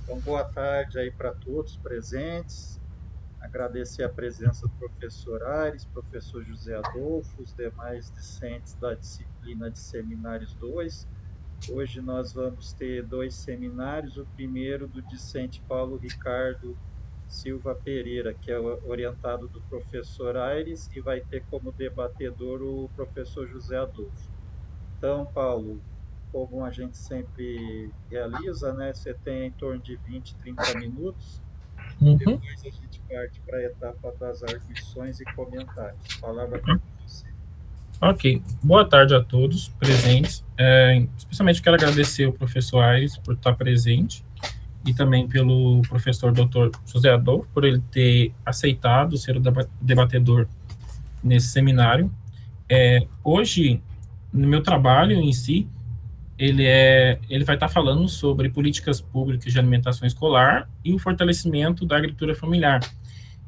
Então, boa tarde aí para todos presentes. Agradecer a presença do professor Aires, professor José Adolfo, os demais discentes da disciplina de Seminários 2. Hoje nós vamos ter dois seminários, o primeiro do discente Paulo Ricardo Silva Pereira, que é orientado do professor Aires, e vai ter como debatedor o professor José Adolfo. Então, Paulo, como a gente sempre realiza, né? Você tem em torno de 20, 30 minutos. Uhum. Depois a gente parte para a etapa das arguições e comentários. A palavra está com você. Ok. Boa tarde a todos presentes. Especialmente quero agradecer ao professor Aires por estar presente e também pelo professor Dr. José Adolfo por ele ter aceitado ser o debatedor nesse seminário. Hoje, no meu trabalho em si, ele vai estar falando sobre políticas públicas de alimentação escolar e o fortalecimento da agricultura familiar.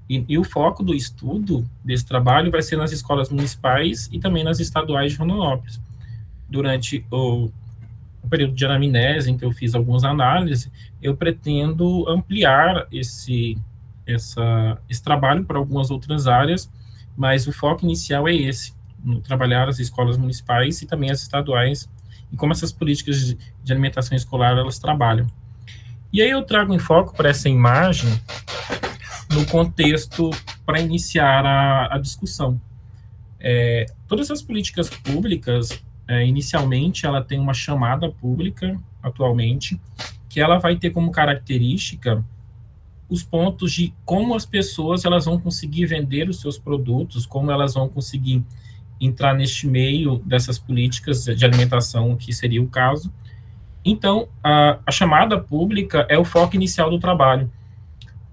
E o foco do estudo desse trabalho vai ser nas escolas municipais e também nas estaduais de Rondonópolis. Durante o período de anamnese, em que eu fiz algumas análises, eu pretendo ampliar esse trabalho para algumas outras áreas, mas o foco inicial é esse, no trabalhar as escolas municipais e também as estaduais, e como essas políticas de alimentação escolar elas trabalham. E aí eu trago em foco para essa imagem no contexto para iniciar a discussão. Todas as políticas públicas, inicialmente, ela tem uma chamada pública, atualmente, que ela vai ter como característica os pontos de como as pessoas elas vão conseguir vender os seus produtos, como elas vão conseguir entrar neste meio dessas políticas de alimentação, que seria o caso. Então, a chamada pública é o foco inicial do trabalho,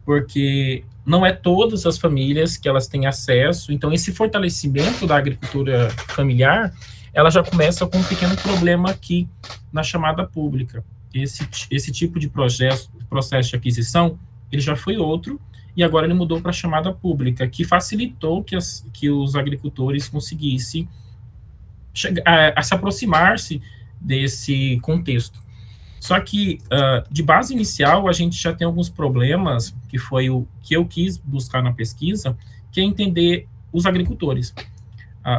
porque não é todas as famílias que elas têm acesso. Então, esse fortalecimento da agricultura familiar, ela já começa com um pequeno problema aqui na chamada pública. Esse tipo de processo de aquisição, ele já foi outro, e agora ele mudou para a chamada pública, que facilitou que os agricultores conseguissem a se aproximar-se desse contexto. Só que, de base inicial, a gente já tem alguns problemas, que foi o que eu quis buscar na pesquisa, que é entender os agricultores.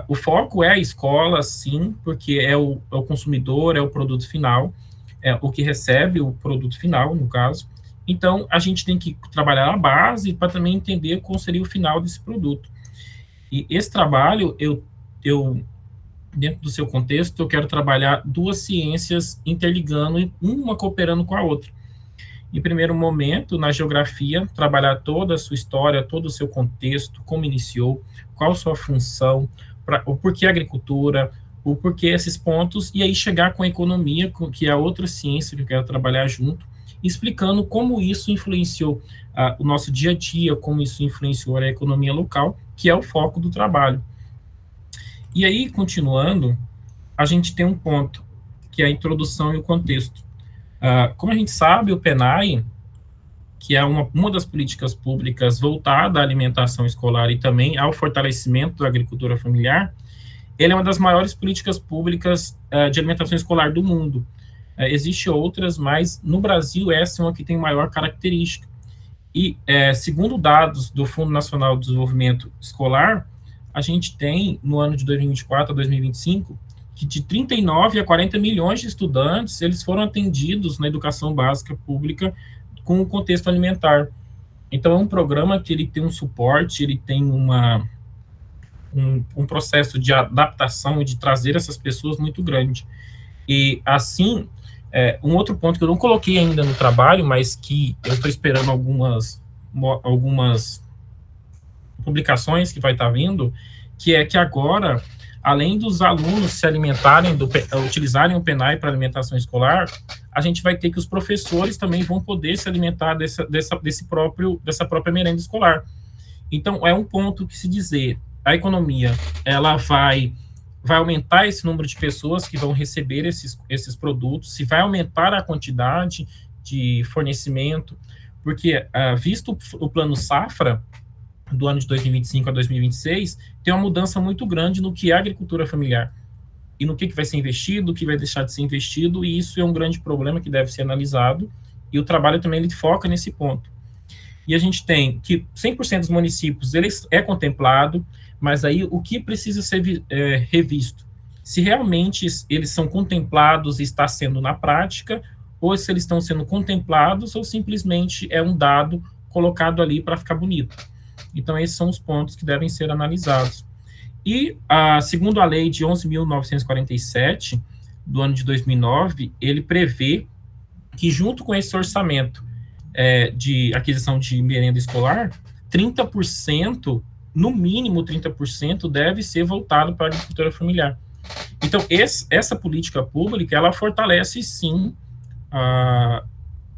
O foco é a escola, sim, porque é o consumidor, é o produto final, é o que recebe o produto final, no caso. Então, a gente tem que trabalhar a base para também entender qual seria o final desse produto. E esse trabalho, eu dentro do seu contexto, eu quero trabalhar duas ciências interligando e uma cooperando com a outra. Em primeiro momento, na geografia, trabalhar toda a sua história, todo o seu contexto, como iniciou, qual a sua função, o porquê a agricultura, o porquê esses pontos, e aí chegar com a economia, que é a outra ciência que eu quero trabalhar junto, explicando como isso influenciou o nosso dia a dia, como isso influenciou a economia local, que é o foco do trabalho. E aí, continuando, a gente tem um ponto, que é a introdução e o contexto. Como a gente sabe, o PENAI, que é uma das políticas públicas voltada à alimentação escolar e também ao fortalecimento da agricultura familiar, ele é uma das maiores políticas públicas de alimentação escolar do mundo. Existem outras, mas no Brasil essa é uma que tem maior característica. E, segundo dados do Fundo Nacional de Desenvolvimento Escolar, a gente tem, no ano de 2024 a 2025, que de 39 a 40 milhões de estudantes, eles foram atendidos na educação básica pública com o contexto alimentar. Então, é um programa que ele tem um suporte, ele tem um processo de adaptação e de trazer essas pessoas muito grande. E, assim, um outro ponto que eu não coloquei ainda no trabalho, mas que eu estou esperando algumas publicações que vai estar vindo, que é que agora, além dos alunos se alimentarem, utilizarem o PENAI para alimentação escolar, a gente vai ter que os professores também vão poder se alimentar dessa própria merenda escolar. Então, é um ponto que se dizer, a economia, ela vai aumentar esse número de pessoas que vão receber esses produtos, se vai aumentar a quantidade de fornecimento, porque, visto o plano safra, do ano de 2025 a 2026, tem uma mudança muito grande no que é a agricultura familiar e no que vai ser investido, o que vai deixar de ser investido, e isso é um grande problema que deve ser analisado E o trabalho também ele foca nesse ponto. E a gente tem que 100% dos municípios eles é contemplado, mas aí o que precisa ser revisto? Se realmente eles são contemplados e está sendo na prática, ou se eles estão sendo contemplados, ou simplesmente é um dado colocado ali para ficar bonito. Então, esses são os pontos que devem ser analisados. E, segundo a lei de 11.947, do ano de 2009, ele prevê que, junto com esse orçamento de aquisição de merenda escolar, 30%, no mínimo 30%, deve ser voltado para a agricultura familiar. Então, essa política pública, ela fortalece, sim, a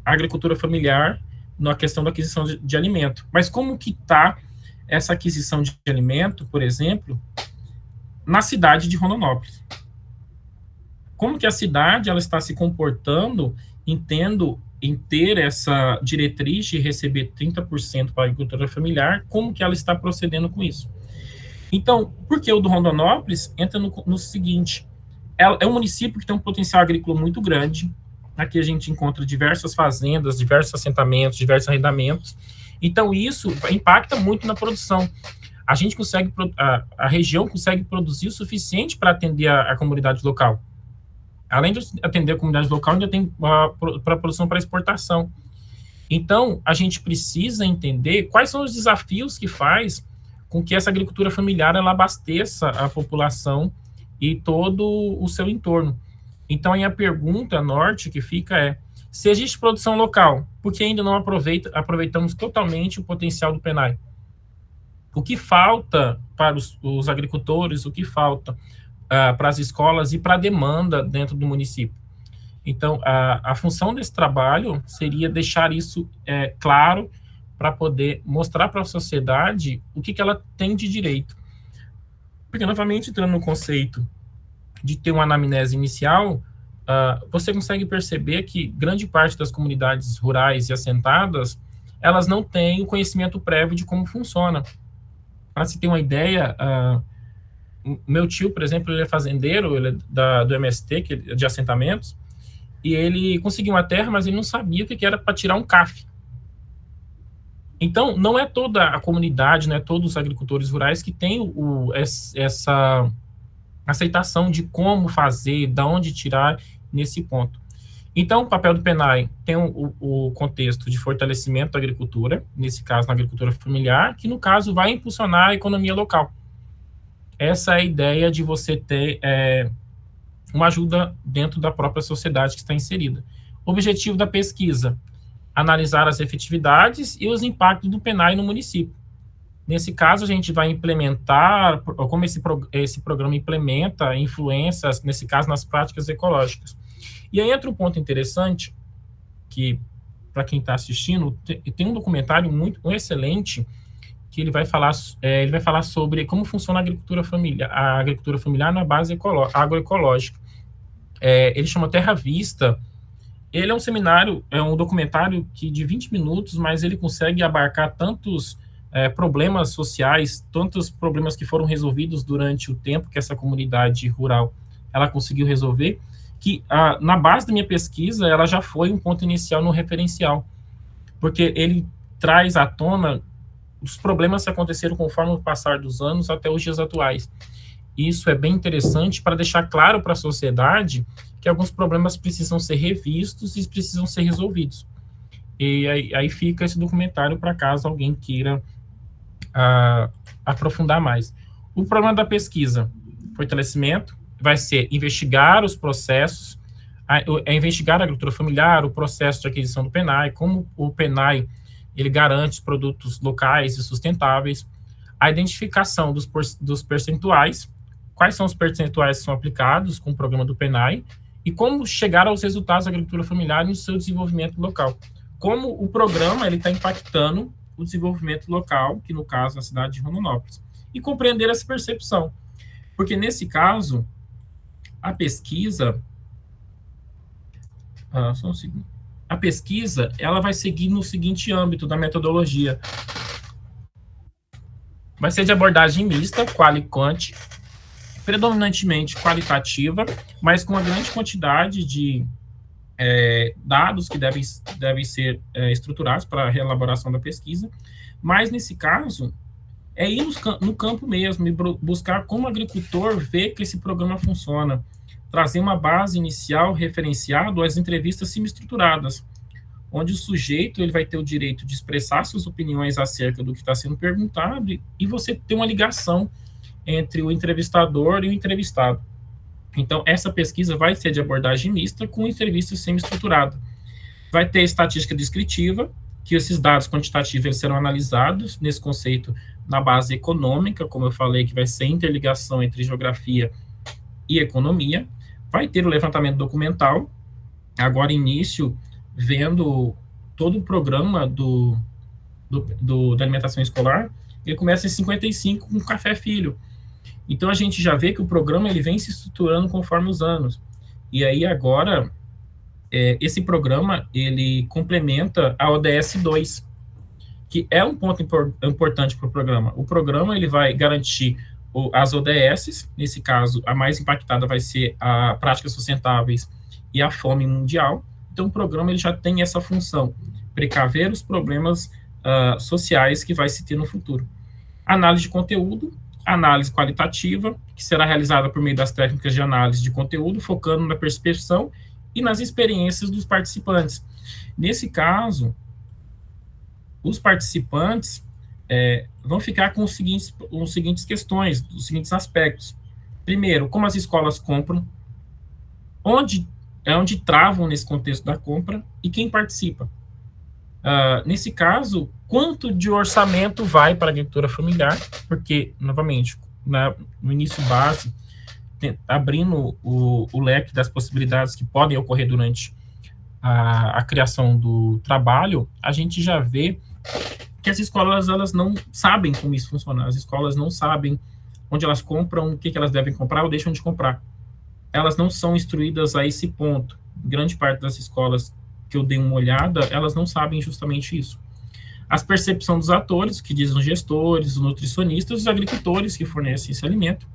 agricultura familiar na questão da aquisição de alimento. Mas como que está essa aquisição de alimento, por exemplo, na cidade de Rondonópolis? Como que a cidade ela está se comportando em ter essa diretriz de receber 30% para a agricultura familiar, como que ela está procedendo com isso? Então, porque o do Rondonópolis entra no seguinte, é um município que tem um potencial agrícola muito grande. Aqui a gente encontra diversas fazendas, diversos assentamentos, diversos arrendamentos. Então, isso impacta muito na produção. A gente consegue, a região consegue produzir o suficiente para atender a comunidade local. Além de atender a comunidade local, ainda tem para produção para exportação. Então, a gente precisa entender quais são os desafios que faz com que essa agricultura familiar ela abasteça a população e todo o seu entorno. Então, aí a pergunta norte que fica é, se existe produção local, por que ainda não aproveitamos totalmente o potencial do PENAI? O que falta para os agricultores, o que falta para as escolas e para a demanda dentro do município? Então, a função desse trabalho seria deixar isso claro para poder mostrar para a sociedade o que ela tem de direito. Porque, novamente, entrando no conceito de ter uma anamnese inicial, você consegue perceber que grande parte das comunidades rurais e assentadas, elas não têm o conhecimento prévio de como funciona. Para se ter uma ideia, meu tio, por exemplo, ele é fazendeiro, ele é do MST, que é de assentamentos, e ele conseguiu uma terra, mas ele não sabia o que era para tirar um CAF. Então, não é toda a comunidade, não é todos os agricultores rurais que têm essa aceitação de como fazer, de onde tirar nesse ponto. Então, o papel do PENAI tem o contexto de fortalecimento da agricultura, nesse caso, na agricultura familiar, que, no caso, vai impulsionar a economia local. Essa é a ideia de você ter uma ajuda dentro da própria sociedade que está inserida. O objetivo da pesquisa, analisar as efetividades e os impactos do PENAI no município. Nesse caso, a gente vai implementar, como esse programa implementa influências, nesse caso, nas práticas ecológicas. E aí entra um ponto interessante, que, para quem está assistindo, tem um documentário muito excelente, que ele vai falar sobre como funciona a agricultura familiar na base agroecológica. Ele chama Terra Vista. Ele é um seminário, é um documentário de 20 minutos, mas ele consegue abarcar tantos problemas sociais, tantos problemas que foram resolvidos durante o tempo que essa comunidade rural ela conseguiu resolver, que na base da minha pesquisa ela já foi um ponto inicial no referencial, porque ele traz à tona os problemas que aconteceram conforme o passar dos anos até os dias atuais. Isso é bem interessante para deixar claro para a sociedade que alguns problemas precisam ser revistos e precisam ser resolvidos. E aí fica esse documentário para caso alguém queira aprofundar mais. O problema da pesquisa, fortalecimento, vai ser investigar os processos, investigar a agricultura familiar, o processo de aquisição do PENAI, como o PENAI ele garante os produtos locais e sustentáveis, a identificação dos percentuais, quais são os percentuais que são aplicados com o programa do PENAI, e como chegar aos resultados da agricultura familiar no seu desenvolvimento local. Como o programa está impactando o desenvolvimento local, que no caso é a cidade de Rondonópolis. E compreender essa percepção. Porque nesse caso, a pesquisa... só um segundo. A pesquisa, ela vai seguir no seguinte âmbito da metodologia. Vai ser de abordagem mista, quali e quanti, predominantemente qualitativa, mas com uma grande quantidade de dados que devem ser estruturados para a reelaboração da pesquisa, mas nesse caso é ir no campo mesmo e buscar como o agricultor vê que esse programa funciona, trazer uma base inicial referenciado às entrevistas semi-estruturadas, onde o sujeito ele vai ter o direito de expressar suas opiniões acerca do que está sendo perguntado e você ter uma ligação entre o entrevistador e o entrevistado. Então, essa pesquisa vai ser de abordagem mista com entrevista semi-estruturada. Vai ter estatística descritiva, que esses dados quantitativos eles serão analisados nesse conceito na base econômica, como eu falei, que vai ser interligação entre geografia e economia. Vai ter o levantamento documental, agora início, vendo todo o programa da alimentação escolar, ele começa em 55 com Café Filho. Então, a gente já vê que o programa ele vem se estruturando conforme os anos. E aí, agora, esse programa, ele complementa a ODS 2, que é um ponto importante para o programa. O programa, ele vai garantir as ODS, nesse caso, a mais impactada vai ser a práticas sustentáveis e a fome mundial. Então, o programa ele já tem essa função, precaver os problemas sociais que vai se ter no futuro. Análise de conteúdo, análise qualitativa, que será realizada por meio das técnicas de análise de conteúdo, focando na percepção e nas experiências dos participantes. Nesse caso, os participantes vão ficar com os seguintes questões, os seguintes aspectos. Primeiro, como as escolas compram, onde travam nesse contexto da compra e quem participa. Nesse caso, quanto de orçamento vai para a agricultura familiar, porque, novamente, no início base, abrindo o leque das possibilidades que podem ocorrer durante a criação do trabalho, a gente já vê que as escolas elas não sabem como isso funciona, as escolas não sabem onde elas compram, o que elas devem comprar ou deixam de comprar. Elas não são instruídas a esse ponto. Grande parte das escolas que eu dei uma olhada, elas não sabem justamente isso. As percepções dos atores, que dizem os gestores, os nutricionistas, os agricultores que fornecem esse alimento.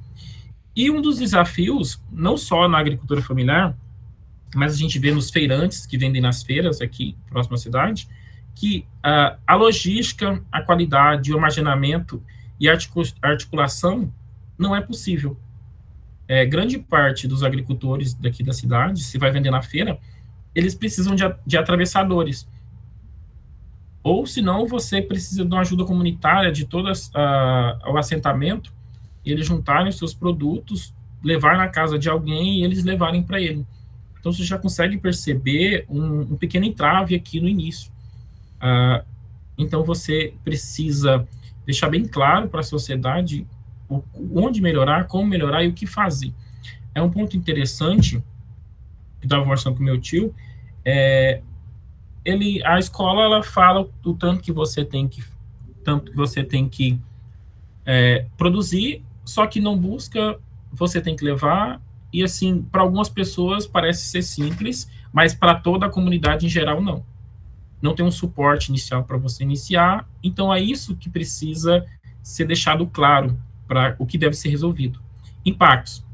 E um dos desafios, não só na agricultura familiar, mas a gente vê nos feirantes que vendem nas feiras aqui, próximo à cidade, que a logística, a qualidade, o armazenamento e a articulação não é possível. Grande parte dos agricultores daqui da cidade, se vai vender na feira, eles precisam de atravessadores. Ou, senão, você precisa de uma ajuda comunitária de todo o assentamento, eles juntarem os seus produtos, levar na casa de alguém e eles levarem para ele. Então, você já consegue perceber um pequeno entrave aqui no início. Então, você precisa deixar bem claro para a sociedade onde melhorar, como melhorar e o que fazer. É um ponto interessante que estava conversando com meu tio, a escola ela fala o tanto que você tem que produzir, só que não busca, você tem que levar, e assim, para algumas pessoas parece ser simples, mas para toda a comunidade em geral não. Não tem um suporte inicial para você iniciar, então é isso que precisa ser deixado claro para o que deve ser resolvido. Impactos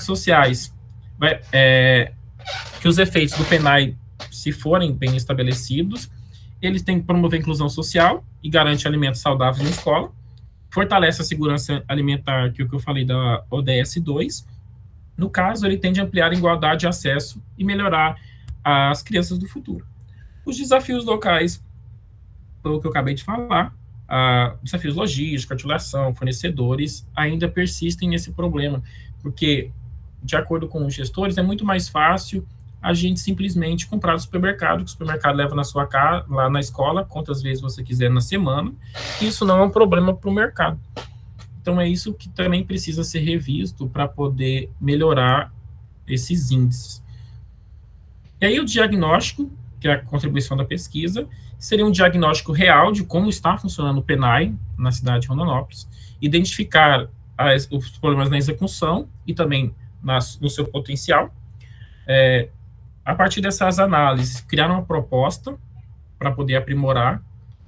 sociais, que os efeitos do PENAI, se forem bem estabelecidos, eles têm que promover a inclusão social e garante alimentos saudáveis na escola, fortalece a segurança alimentar, que é o que eu falei da ODS 2. No caso, ele tende a ampliar a igualdade de acesso e melhorar as crianças do futuro. Os desafios locais, o que eu acabei de falar, desafios logísticos, articulação, fornecedores, ainda persistem nesse problema, porque, de acordo com os gestores, é muito mais fácil a gente simplesmente comprar do supermercado, que o supermercado leva na sua casa, lá na escola, quantas vezes você quiser na semana, e isso não é um problema para o mercado. Então, é isso que também precisa ser revisto para poder melhorar esses índices. E aí, o diagnóstico, que é a contribuição da pesquisa, seria um diagnóstico real de como está funcionando o PENAI na cidade de Rondonópolis, identificar os problemas na execução e também no seu potencial. A partir dessas análises, criar uma proposta para poder aprimorar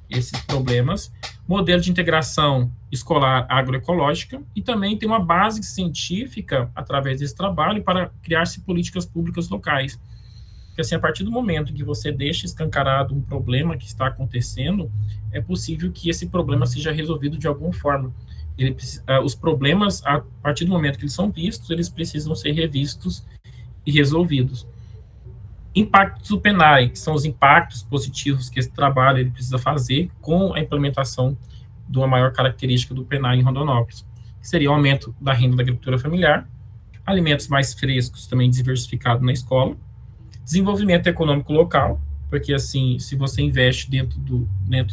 esses problemas, modelo de integração escolar agroecológica e também tem uma base científica através desse trabalho para criar-se políticas públicas locais. Porque, assim, a partir do momento que você deixa escancarado um problema que está acontecendo, é possível que esse problema seja resolvido de alguma forma. Os problemas, a partir do momento que eles são vistos, eles precisam ser revistos e resolvidos. Impactos do PENAI, que são os impactos positivos que esse trabalho ele precisa fazer com a implementação de uma maior característica do PENAI em Rondonópolis, que seria o aumento da renda da agricultura familiar, alimentos mais frescos, também diversificados na escola, desenvolvimento econômico local, porque, assim, se você investe dentro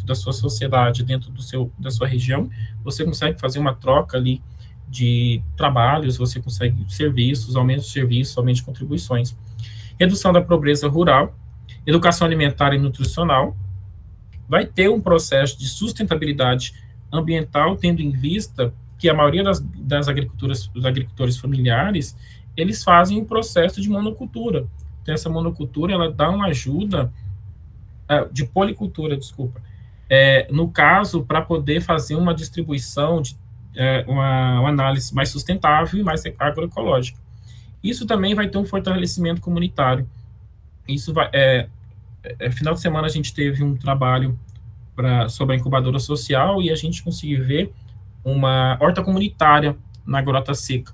da sua sociedade, dentro da sua região, você consegue fazer uma troca ali de trabalhos, você consegue serviços, aumento de serviços, aumento de contribuições. Redução da pobreza rural, educação alimentar e nutricional, vai ter um processo de sustentabilidade ambiental, tendo em vista que a maioria dos agricultores familiares, eles fazem um processo de monocultura. Então, essa monocultura, ela dá uma ajuda, de policultura, desculpa, no caso, para poder fazer uma distribuição, uma análise mais sustentável e mais agroecológica. Isso também vai ter um fortalecimento comunitário. Isso final de semana a gente teve um trabalho sobre a incubadora social e a gente conseguiu ver uma horta comunitária na Grota Seca.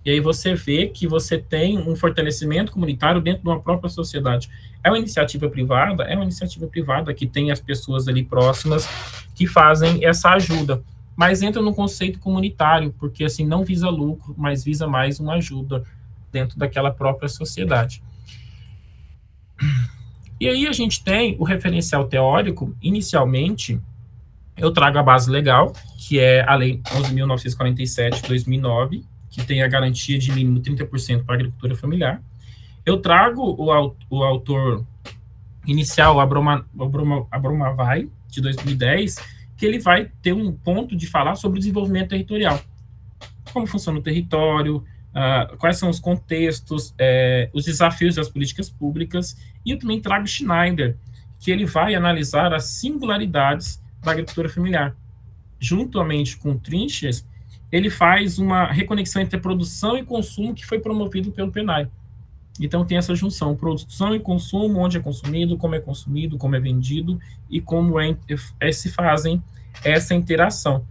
E aí você vê que você tem um fortalecimento comunitário dentro de uma própria sociedade. É uma iniciativa privada que tem as pessoas ali próximas que fazem essa ajuda, mas entra no conceito comunitário, porque, assim, não visa lucro, mas visa mais uma ajuda dentro daquela própria sociedade. E aí a gente tem o referencial teórico. Inicialmente, eu trago a base legal, que é a Lei 11.947 de 2009, que tem a garantia de mínimo 30% para a agricultura familiar. Eu trago o autor inicial, Abromavai, de 2010, que ele vai ter um ponto de falar sobre o desenvolvimento territorial. Como funciona o território, quais são os contextos, os desafios das políticas públicas, e eu também trago Schneider, que ele vai analisar as singularidades da agricultura familiar. Juntamente com Trinches, ele faz uma reconexão entre produção e consumo que foi promovido pelo PENAI. Então tem essa junção, produção e consumo, onde é consumido, como é vendido e como se fazem essa interação.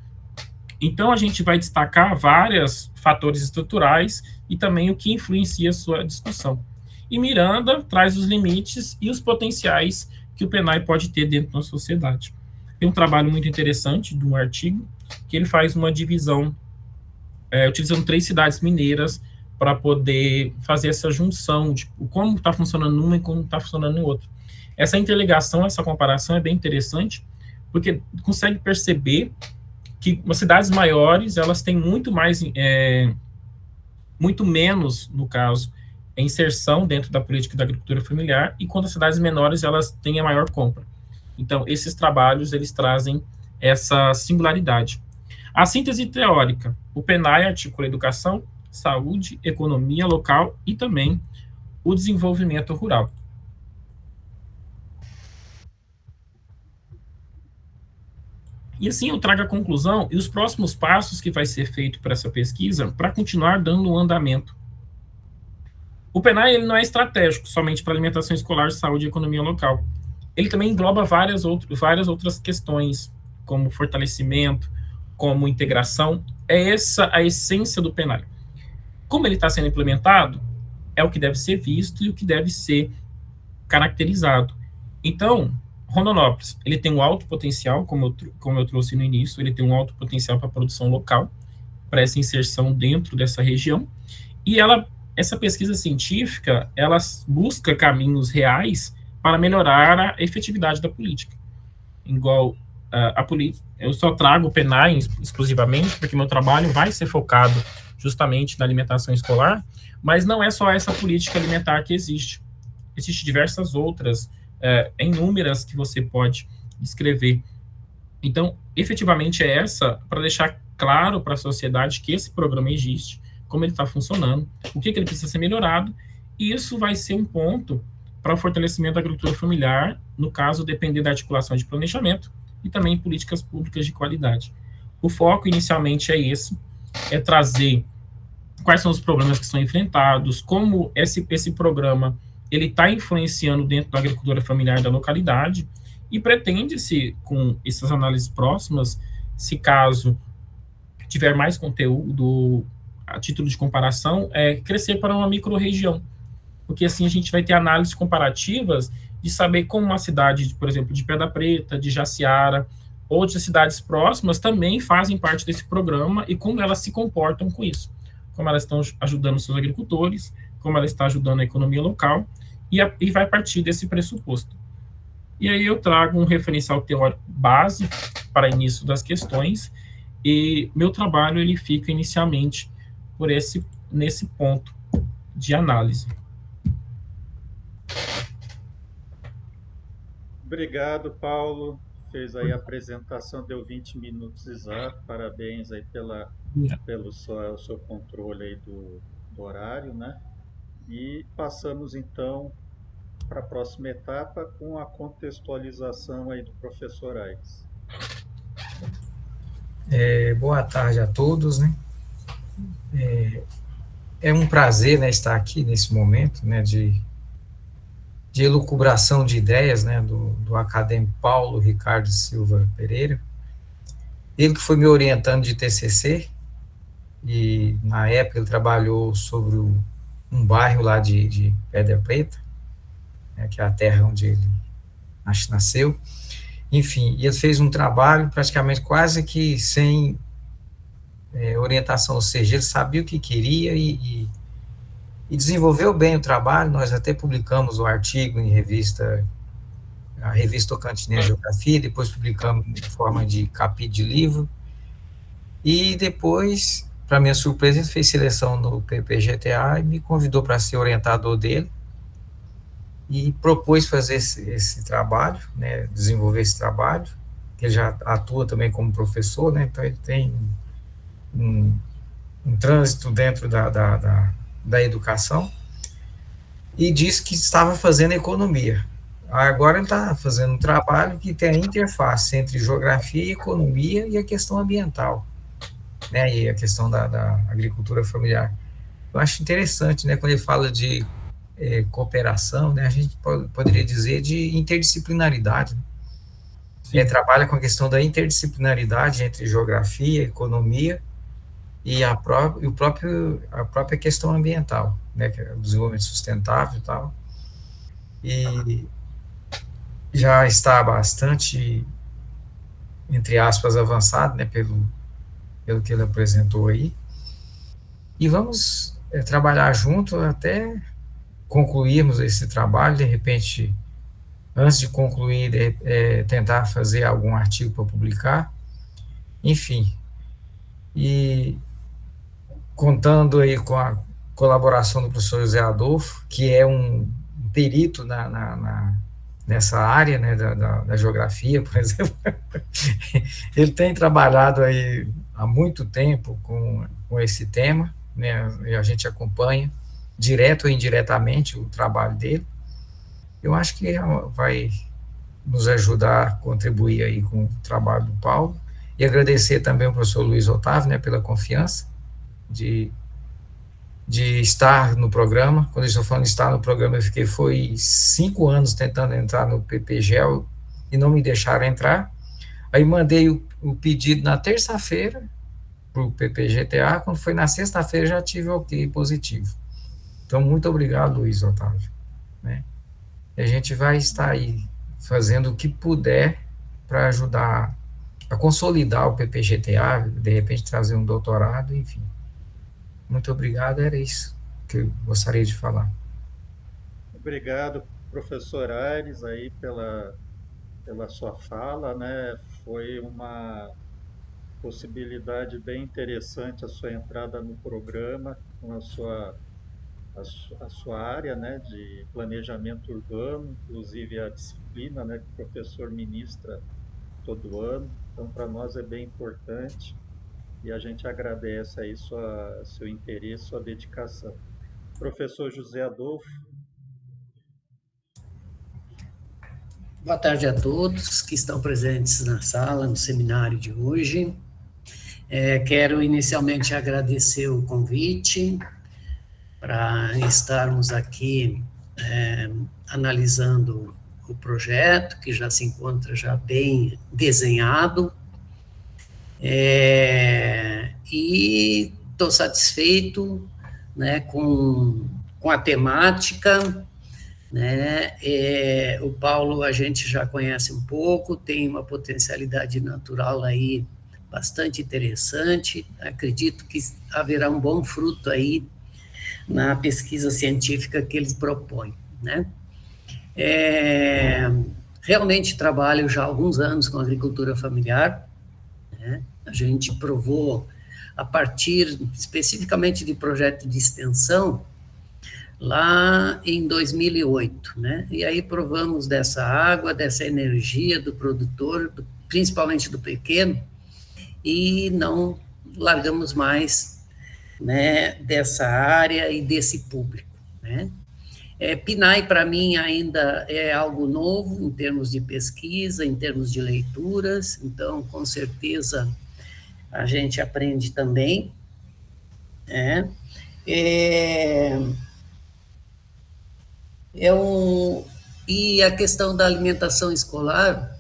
Então, a gente vai destacar vários fatores estruturais e também o que influencia a sua discussão. E Miranda traz os limites e os potenciais que o PENAI pode ter dentro da sociedade. Tem um trabalho muito interessante de um artigo que ele faz uma divisão, utilizando 3 cidades mineiras para poder fazer essa junção de como está funcionando uma e como está funcionando no outro. Essa interligação, essa comparação é bem interessante, porque consegue perceber que as cidades maiores, elas têm muito menos, no caso, inserção dentro da política da agricultura familiar, e quando as cidades menores, elas têm a maior compra. Então, esses trabalhos, eles trazem essa singularidade. A síntese teórica, o PENAI articula educação, saúde, economia local e também o desenvolvimento rural. E assim eu trago a conclusão e os próximos passos que vai ser feito para essa pesquisa para continuar dando um andamento. O PENAI ele não é estratégico somente para alimentação escolar, saúde e economia local. Ele também engloba várias outras questões, como fortalecimento, como integração. É essa a essência do PENAI. Como ele está sendo implementado, é o que deve ser visto e o que deve ser caracterizado. Então, Rondonópolis, ele tem um alto potencial, como eu trouxe no início, ele tem um alto potencial para a produção local, para essa inserção dentro dessa região, e essa pesquisa científica, ela busca caminhos reais para melhorar a efetividade da política. Igual a política, eu só trago o PENAI exclusivamente, porque meu trabalho vai ser focado justamente na alimentação escolar, mas não é só essa política alimentar que existe. Existem diversas outras, inúmeras, que você pode descrever. Então, efetivamente é essa, para deixar claro para a sociedade que esse programa existe, como ele está funcionando, o que ele precisa ser melhorado, e isso vai ser um ponto para o fortalecimento da agricultura familiar, no caso, depender da articulação de planejamento e também políticas públicas de qualidade. O foco inicialmente é esse, é trazer quais são os problemas que são enfrentados, como esse programa ele está influenciando dentro da agricultura familiar da localidade, e pretende-se, com essas análises próximas, se caso tiver mais conteúdo a título de comparação, crescer para uma micro-região, porque assim a gente vai ter análises comparativas de saber como uma cidade, por exemplo, de Pedra Preta, de Jaciara, outras cidades próximas também fazem parte desse programa e como elas se comportam com isso, como elas estão ajudando seus agricultores, como ela está ajudando a economia local, e vai partir desse pressuposto. E aí eu trago um referencial teórico base para início das questões, e meu trabalho ele fica inicialmente nesse ponto de análise. Obrigado, Paulo. Fez aí a apresentação, deu 20 minutos exato. Parabéns aí pelo seu controle aí do horário, né? E passamos então para a próxima etapa com a contextualização aí do professor Aires. Boa tarde a todos, né? É um prazer, né, estar aqui nesse momento, né, de elucubração de ideias, né, do acadêmico Paulo Ricardo Silva Pereira. Ele que foi me orientando de TCC, e na época ele trabalhou sobre um bairro lá de Pedra Preta, né, que é a terra onde ele nasceu. Enfim, ele fez um trabalho praticamente quase que sem orientação, ou seja, ele sabia o que queria e desenvolveu bem o trabalho. Nós até publicamos o artigo em a revista Tocantinense de Geografia, depois publicamos em forma de capítulo de livro, e depois, para minha surpresa, ele fez seleção no PPGTA e me convidou para ser orientador dele, e propôs fazer esse trabalho, né, desenvolver esse trabalho. Ele já atua também como professor, né, então ele tem um trânsito dentro da educação, e disse que estava fazendo economia. Agora ele está fazendo um trabalho que tem a interface entre geografia e economia e a questão ambiental, né, e a questão da agricultura familiar. Eu acho interessante, né, quando ele fala de cooperação, né, a gente poderia dizer de interdisciplinaridade, né? Trabalha com a questão da interdisciplinaridade entre geografia, economia e a própria questão ambiental, né, que é o desenvolvimento sustentável e tal, e já está bastante, entre aspas, avançado, né, pelo que ele apresentou aí, e vamos trabalhar junto até concluirmos esse trabalho. De repente, antes de concluir, tentar fazer algum artigo para publicar, enfim, e contando aí com a colaboração do professor José Adolfo, que é um perito nessa área, né, da geografia, por exemplo. Ele tem trabalhado aí há muito tempo com esse tema, né, e a gente acompanha, direto ou indiretamente, o trabalho dele. Eu acho que vai nos ajudar a contribuir aí com o trabalho do Paulo, e agradecer também ao professor Luiz Otávio, né, pela confiança de estar no programa. Quando eu estou falando de estar no programa, foi 5 anos tentando entrar no PPGEL e não me deixaram entrar. Aí mandei o pedido na terça-feira para o PPGTA, quando foi na sexta-feira já tive o ok positivo. Então, muito obrigado, Luiz Otávio, né? E a gente vai estar aí fazendo o que puder para ajudar a consolidar o PPGTA, de repente trazer um doutorado, enfim. Muito obrigado, era isso que eu gostaria de falar. Obrigado, professor Aires, aí pela sua fala, né? Foi uma possibilidade bem interessante a sua entrada no programa, com a sua área, né, de planejamento urbano, inclusive a disciplina, né, que o professor ministra todo ano. Então, para nós é bem importante e a gente agradece aí seu interesse, sua dedicação. Professor José Adolfo. Boa tarde a todos que estão presentes na sala, no seminário de hoje. Quero inicialmente agradecer o convite para estarmos aqui analisando o projeto, que já se encontra já bem desenhado, e estou satisfeito, né, com a temática, né. O Paulo a gente já conhece um pouco, tem uma potencialidade natural aí bastante interessante, acredito que haverá um bom fruto aí na pesquisa científica que eles propõem, né. Realmente trabalho já há alguns anos com agricultura familiar, né. A gente provou, a partir especificamente de projeto de extensão, lá em 2008, né, e aí provamos dessa água, dessa energia do produtor, principalmente do pequeno, e não largamos mais, né, dessa área e desse público, né. PNAE, para mim, ainda é algo novo, em termos de pesquisa, em termos de leituras, então, com certeza, a gente aprende também, né. E a questão da alimentação escolar,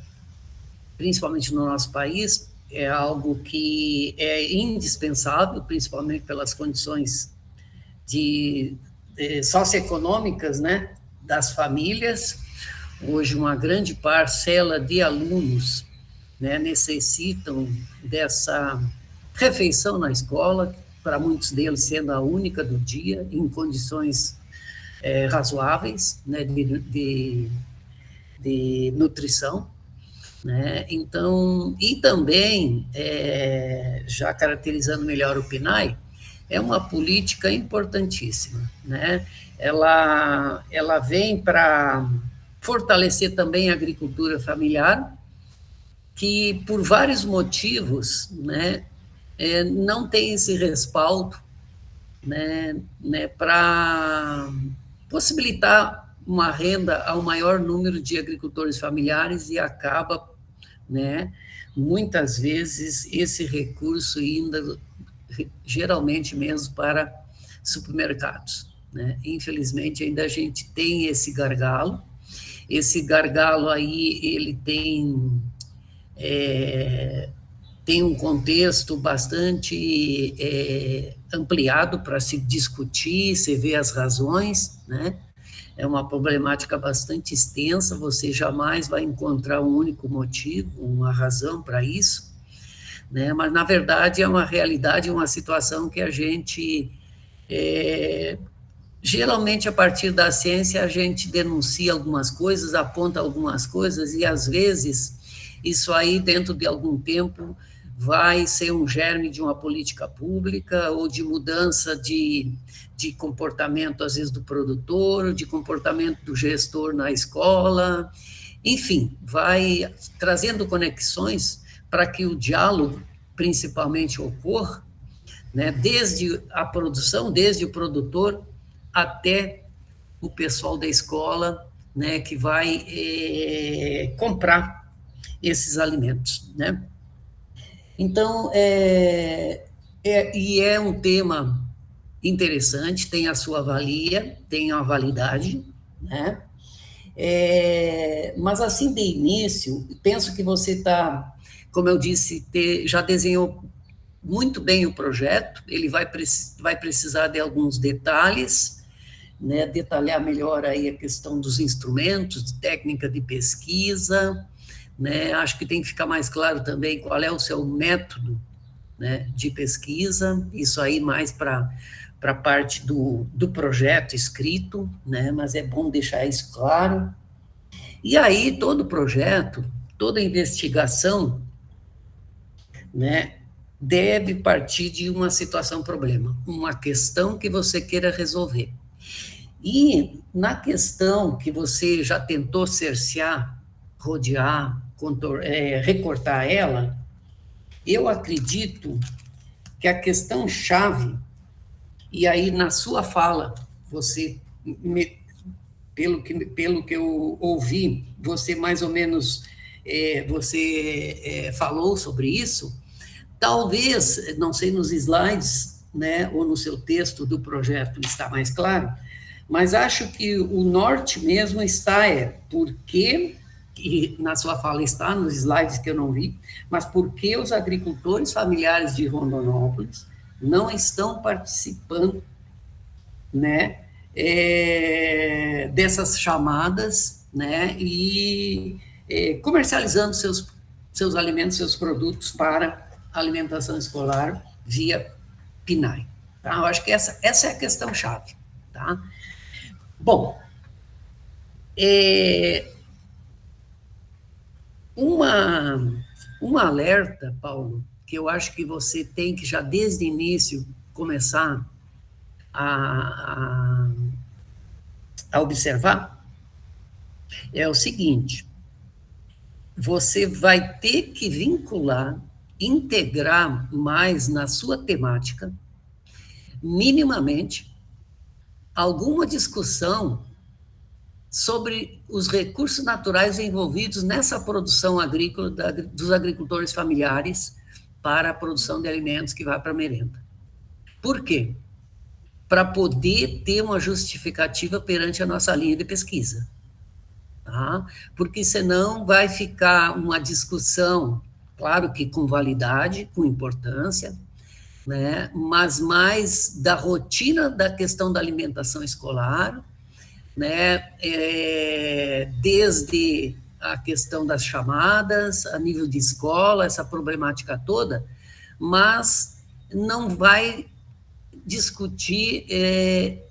principalmente no nosso país, é algo que é indispensável, principalmente pelas condições socioeconômicas, né, das famílias. Hoje, uma grande parcela de alunos, né, necessitam dessa refeição na escola, para muitos deles sendo a única do dia, em condições razoáveis, né, de nutrição, né. Então, e também, já caracterizando melhor o PNAE, é uma política importantíssima, né. Ela vem para fortalecer também a agricultura familiar, que por vários motivos, né, não tem esse respaldo, né, para possibilitar uma renda ao maior número de agricultores familiares, e acaba, né, muitas vezes esse recurso indo geralmente mesmo para supermercados, né. Infelizmente ainda a gente tem esse gargalo aí ele tem um contexto bastante ampliado para se discutir, se ver as razões, né. É uma problemática bastante extensa, você jamais vai encontrar um único motivo, uma razão para isso, né, mas, na verdade, é uma realidade, uma situação que a gente, geralmente, a partir da ciência, a gente denuncia algumas coisas, aponta algumas coisas, e, às vezes, isso aí, dentro de algum tempo, vai ser um germe de uma política pública ou de mudança de comportamento, às vezes, do produtor, de comportamento do gestor na escola, enfim, vai trazendo conexões para que o diálogo, principalmente, ocorra, né, desde a produção, desde o produtor até o pessoal da escola, né, que vai comprar esses alimentos, né. Então, e é um tema interessante, tem a sua valia, tem a validade, né. Mas, assim, de início, penso que você está, como eu disse, já desenhou muito bem o projeto, ele vai precisar de alguns detalhes, né, detalhar melhor aí a questão dos instrumentos, de técnica de pesquisa, né, acho que tem que ficar mais claro também qual é o seu método, né, de pesquisa, isso aí mais para a parte do projeto escrito, né, mas é bom deixar isso claro. E aí, todo projeto, toda investigação, né, deve partir de uma situação-problema, uma questão que você queira resolver. E, na questão que você já tentou cercear, rodear, recortar ela, eu acredito que a questão-chave, e aí, na sua fala, você, pelo que eu ouvi, você mais ou menos, você falou sobre isso, talvez, não sei nos slides, né, ou no seu texto do projeto está mais claro, Mas acho que o norte mesmo está, porque, e na sua fala está, nos slides que eu não vi, mas porque os agricultores familiares de Rondonópolis não estão participando, né, dessas chamadas, né, e comercializando seus alimentos, seus produtos para alimentação escolar via PNAE. Tá? Eu acho que essa é a questão-chave. Tá? Bom, um alerta, Paulo, que eu acho que você tem que já desde o início começar a observar, é o seguinte: você vai ter que vincular, integrar mais na sua temática, minimamente, alguma discussão sobre os recursos naturais envolvidos nessa produção agrícola dos agricultores familiares para a produção de alimentos que vai para a merenda. Por quê? Para poder ter uma justificativa perante a nossa linha de pesquisa. Tá? Porque senão vai ficar uma discussão, claro que com validade, com importância, né? Mas mais da rotina da questão da alimentação escolar, né? Desde a questão das chamadas, a nível de escola, essa problemática toda, mas não vai discutir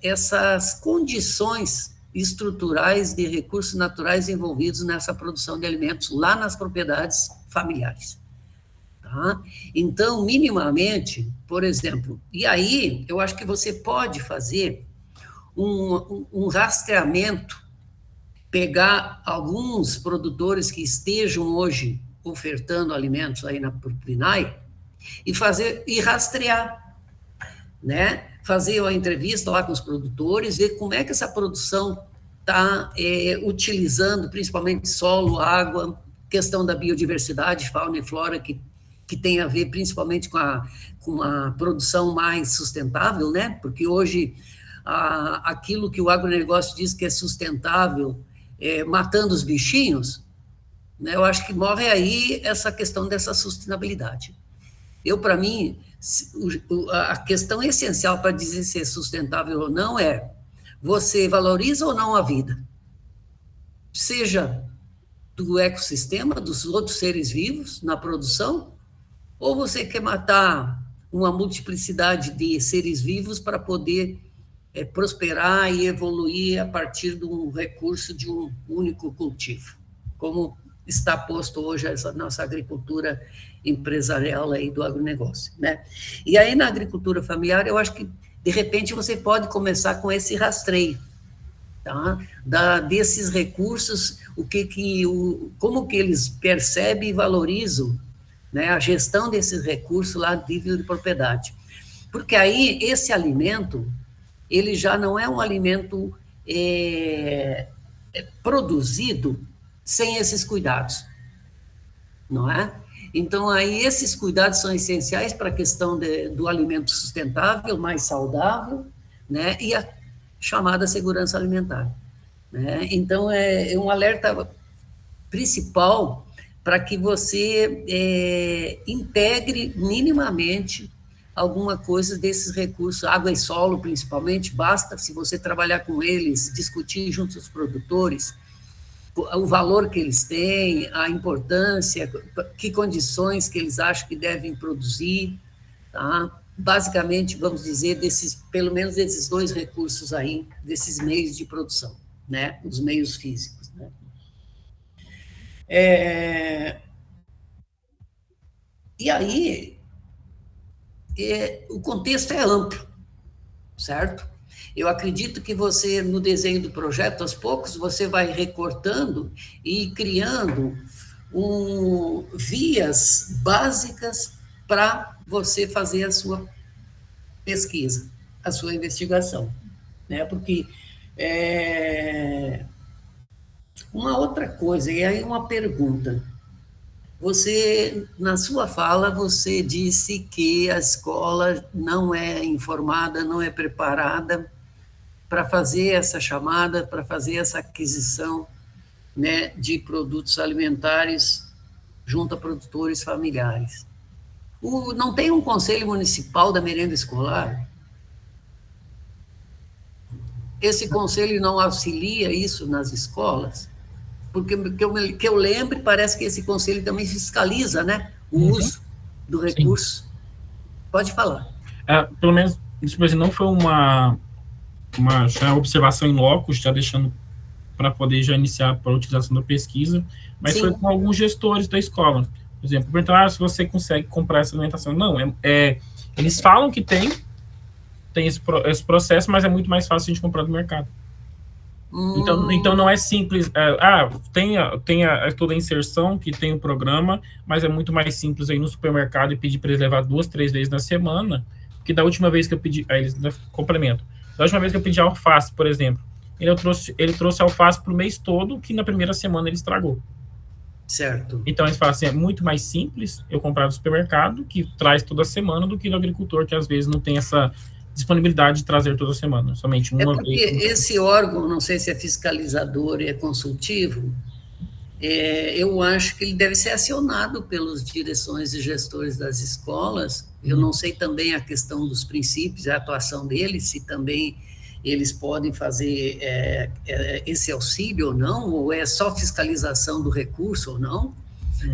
essas condições estruturais de recursos naturais envolvidos nessa produção de alimentos lá nas propriedades familiares. Tá? Então, minimamente, por exemplo, e aí eu acho que você pode fazer um rastreamento, pegar alguns produtores que estejam hoje ofertando alimentos aí na PNAE e rastrear, né? Fazer uma entrevista lá com os produtores, ver como é que essa produção está utilizando, principalmente solo, água, questão da biodiversidade, fauna e flora, que tem a ver principalmente com a produção mais sustentável, né? Porque hoje aquilo que o agronegócio diz que é sustentável, matando os bichinhos, né? Eu acho que morre aí essa questão dessa sustentabilidade. Para mim, a questão essencial para dizer se é sustentável ou não é: você valoriza ou não a vida? Seja do ecossistema, dos outros seres vivos na produção, ou você quer matar uma multiplicidade de seres vivos para poder prosperar e evoluir a partir de um recurso de um único cultivo, como está posto hoje essa nossa agricultura empresarial aí do agronegócio, né? E aí na agricultura familiar, eu acho que de repente você pode começar com esse rastreio, tá? Desses recursos, como que eles percebem e valorizam, né, a gestão desses recursos lá no nível de propriedade. Porque aí esse alimento, ele já não é um alimento produzido sem esses cuidados, não é? Então, aí esses cuidados são essenciais para a questão do alimento sustentável, mais saudável, né? E a chamada segurança alimentar, né? Então, é um alerta principal para que você integre minimamente alguma coisa desses recursos, água e solo principalmente. Basta, se você trabalhar com eles, discutir junto aos produtores o valor que eles têm, a importância, que condições que eles acham que devem produzir, tá? Basicamente, vamos dizer, pelo menos desses dois recursos aí, desses meios de produção, né? Os meios físicos, né? E aí, o contexto é amplo, certo? Eu acredito que você, no desenho do projeto, aos poucos, você vai recortando e criando vias básicas para você fazer a sua pesquisa, a sua investigação, né? Porque uma outra coisa, e aí uma pergunta. Você, na sua fala, você disse que a escola não é informada, não é preparada para fazer essa chamada, para fazer essa aquisição, né, de produtos alimentares junto a produtores familiares. Não tem um conselho municipal da merenda escolar? Esse conselho não auxilia isso nas escolas? Porque que eu lembre, parece que esse conselho também fiscaliza, né, o uso do recurso. Sim. Pode falar. Pelo menos, isso não foi uma observação em loco, já deixando para poder já iniciar para a utilização da pesquisa, mas Sim. foi com alguns gestores da escola. Por exemplo, perguntar se você consegue comprar essa alimentação. Não, eles falam que tem esse processo, mas é muito mais fácil a gente comprar do mercado. Então não é simples, tem toda a inserção, que tem o programa, mas é muito mais simples ir no supermercado e pedir para eles levar 2, 3 vezes na semana, porque da última vez que eu pedi, aí eles complementam, da última vez que eu pedi alface, por exemplo, ele trouxe alface para o mês todo, que na primeira semana ele estragou. Certo. Então eles falam assim, é muito mais simples eu comprar do supermercado, que traz toda semana, do que do agricultor, que às vezes não tem essa disponibilidade de trazer toda semana, somente uma vez. Esse órgão, não sei se é fiscalizador e é consultivo, eu acho que ele deve ser acionado pelas direções e gestores das escolas. Eu não sei também a questão dos princípios, a atuação deles, se também eles podem fazer esse auxílio ou não, ou é só fiscalização do recurso ou não,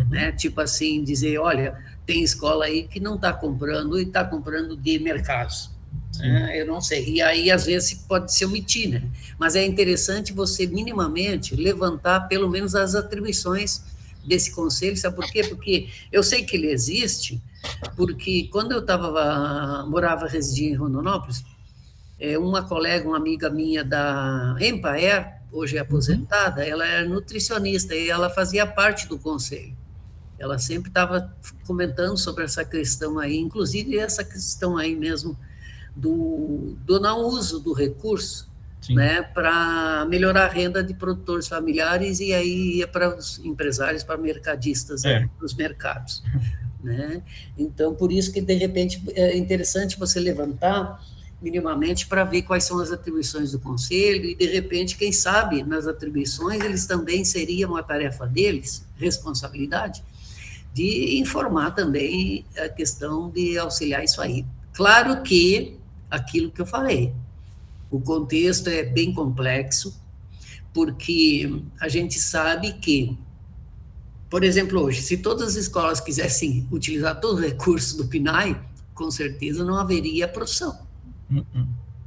né? Tipo assim, dizer, olha, tem escola aí que não está comprando e está comprando de mercados. Eu não sei, e aí às vezes pode se omitir, né? Mas é interessante você minimamente levantar pelo menos as atribuições desse conselho, sabe por quê? Porque eu sei que ele existe, porque quando eu morava, residia em Rondonópolis, uma colega, uma amiga minha da Empaer, hoje é aposentada, ela é nutricionista e ela fazia parte do conselho. Ela sempre estava comentando sobre essa questão aí, inclusive essa questão aí mesmo do não uso do recurso, né, para melhorar a renda de produtores familiares e aí para os empresários, para mercadistas, para os mercados, né? Então, por isso que, de repente, é interessante você levantar minimamente para ver quais são as atribuições do conselho e, de repente, quem sabe, nas atribuições, eles também seriam a tarefa deles, responsabilidade, de informar também a questão de auxiliar isso aí. Claro que aquilo que eu falei, o contexto é bem complexo, porque a gente sabe que, por exemplo, hoje, se todas as escolas quisessem utilizar todo o recurso do PNAE, com certeza não haveria produção.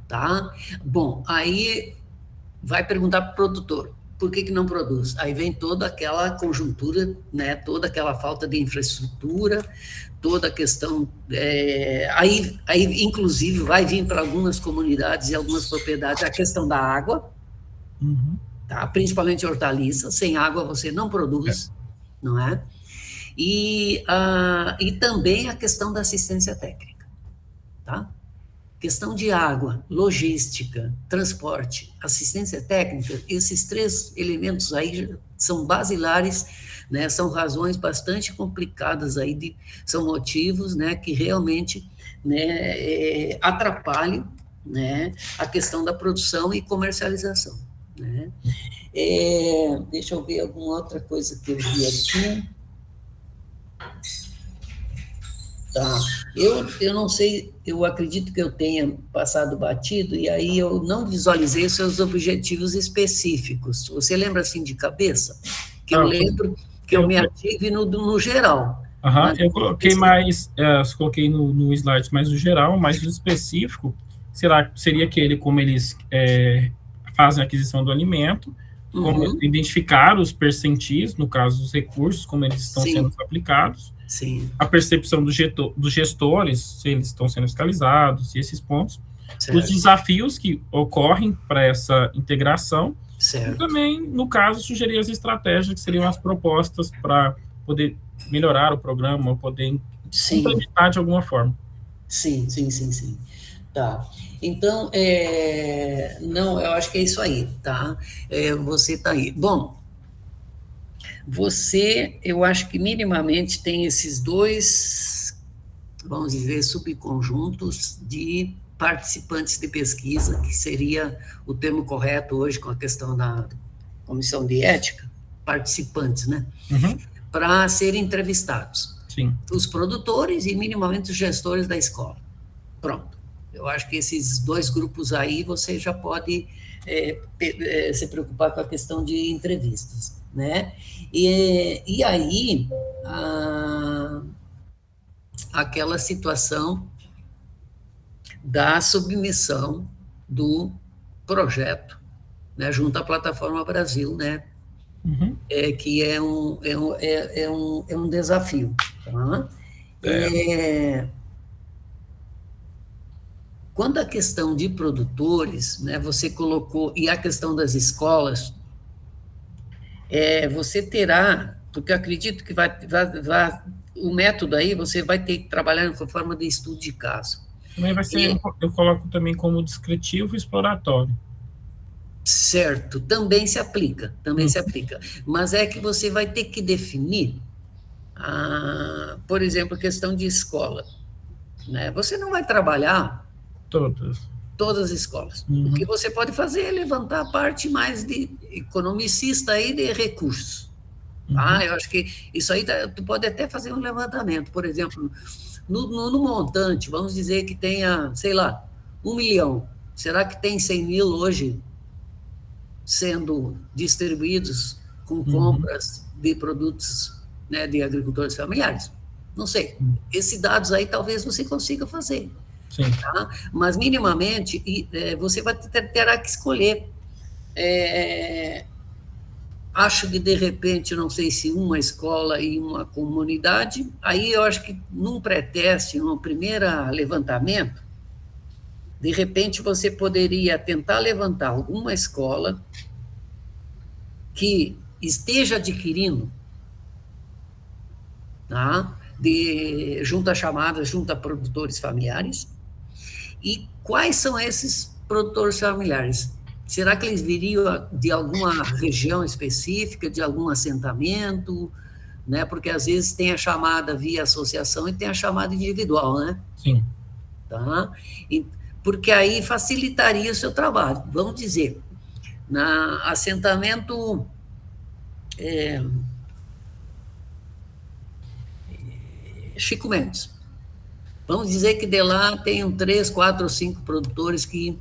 Tá? Bom, aí vai perguntar para o produtor, por que não produz? Aí vem toda aquela conjuntura, né, toda aquela falta de infraestrutura, toda a questão, aí inclusive vai vir para algumas comunidades e algumas propriedades a questão da água, tá? Principalmente hortaliça, sem água você não produz, não é? E também a questão da assistência técnica, tá? Questão de água, logística, transporte, assistência técnica, esses 3 elementos aí são basilares, né, são razões bastante complicadas aí, são motivos, né, que realmente, né, atrapalham, né, a questão da produção e comercialização, né. Deixa eu ver alguma outra coisa que eu vi aqui. Tá. Eu não sei, eu acredito que eu tenha passado batido, e aí eu não visualizei os seus objetivos específicos. Você lembra, assim, de cabeça? Que eu lembro que eu me ative no geral. Eu coloquei coloquei no slide mais no geral, mas no específico, seria aquele como eles fazem a aquisição do alimento, como identificar os percentis, no caso dos recursos, como eles estão sendo aplicados, a percepção dos gestores, se eles estão sendo fiscalizados, e esses pontos, os desafios que ocorrem para essa integração, e também, no caso, sugerir as estratégias, que seriam as propostas para poder melhorar o programa, ou poder implementar de alguma forma. Sim. Tá. Então, não, eu acho que é isso aí, tá? Você está aí. Bom, eu acho que minimamente tem esses 2, vamos dizer, subconjuntos de participantes de pesquisa, que seria o termo correto hoje com a questão da comissão de ética, participantes, né? Para serem entrevistados. Sim. Os produtores e minimamente os gestores da escola. Pronto. Eu acho que esses 2 grupos aí você já pode se preocupar com a questão de entrevistas, né? E aí, aquela situação da submissão do projeto, né, junto à Plataforma Brasil, né? Que é um desafio. Tá? Quando a questão de produtores, né, você colocou, e a questão das escolas, você terá, porque eu acredito que o método aí, você vai ter que trabalhar com forma de estudo de caso. Também vai ser, eu coloco também como descritivo e exploratório. Certo, também se aplica, mas é que você vai ter que definir, por exemplo, a questão de escola, né? Você não vai trabalhar todas as escolas. O que você pode fazer é levantar a parte mais de economicista aí de recursos. Eu acho que isso aí tu pode até fazer um levantamento, por exemplo, no montante, vamos dizer que tenha, sei lá, 1 milhão. Será que tem 100 mil hoje sendo distribuídos com compras de produtos, né, de agricultores familiares? Não sei. Esses dados aí talvez você consiga fazer. Sim. Tá? Mas, minimamente, você terá que escolher. Acho que, de repente, não sei se uma escola e uma comunidade, aí eu acho que num pré-teste, num primeiro levantamento, de repente você poderia tentar levantar alguma escola que esteja adquirindo, tá? Junto a produtores familiares. E quais são esses produtores familiares? Será que eles viriam de alguma região específica, de algum assentamento, né? Porque às vezes tem a chamada via associação e tem a chamada individual, né? Sim. Tá? Porque aí facilitaria o seu trabalho. Vamos dizer, na assentamento Chico Mendes. Vamos dizer que de lá tem 3, 4 ou 5 produtores que,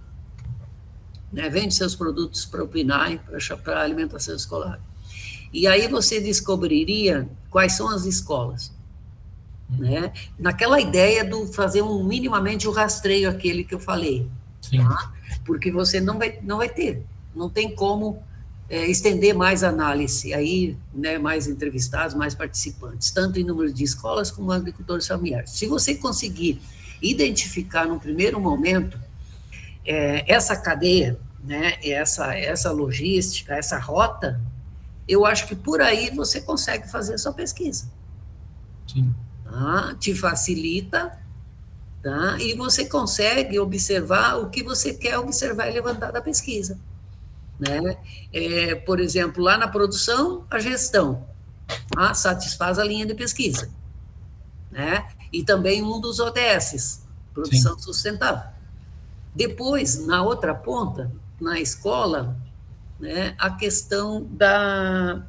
né, vendem seus produtos para o PNAE, para a alimentação escolar. E aí você descobriria quais são as escolas. Né? Naquela ideia do fazer minimamente o rastreio, aquele que eu falei. Tá? Porque você não vai ter, não tem como estender mais a análise, aí, né, mais entrevistados, mais participantes, tanto em número de escolas como agricultores familiares. Se você conseguir identificar no primeiro momento essa cadeia, né, essa logística, essa rota, eu acho que por aí você consegue fazer a sua pesquisa. Sim. Tá? Te facilita, tá? E você consegue observar o que você quer observar e levantar da pesquisa. Né? Por exemplo, lá na produção, a gestão satisfaz a linha de pesquisa. Né? E também um dos ODS, produção sustentável. Depois, na outra ponta, na escola, né, a questão da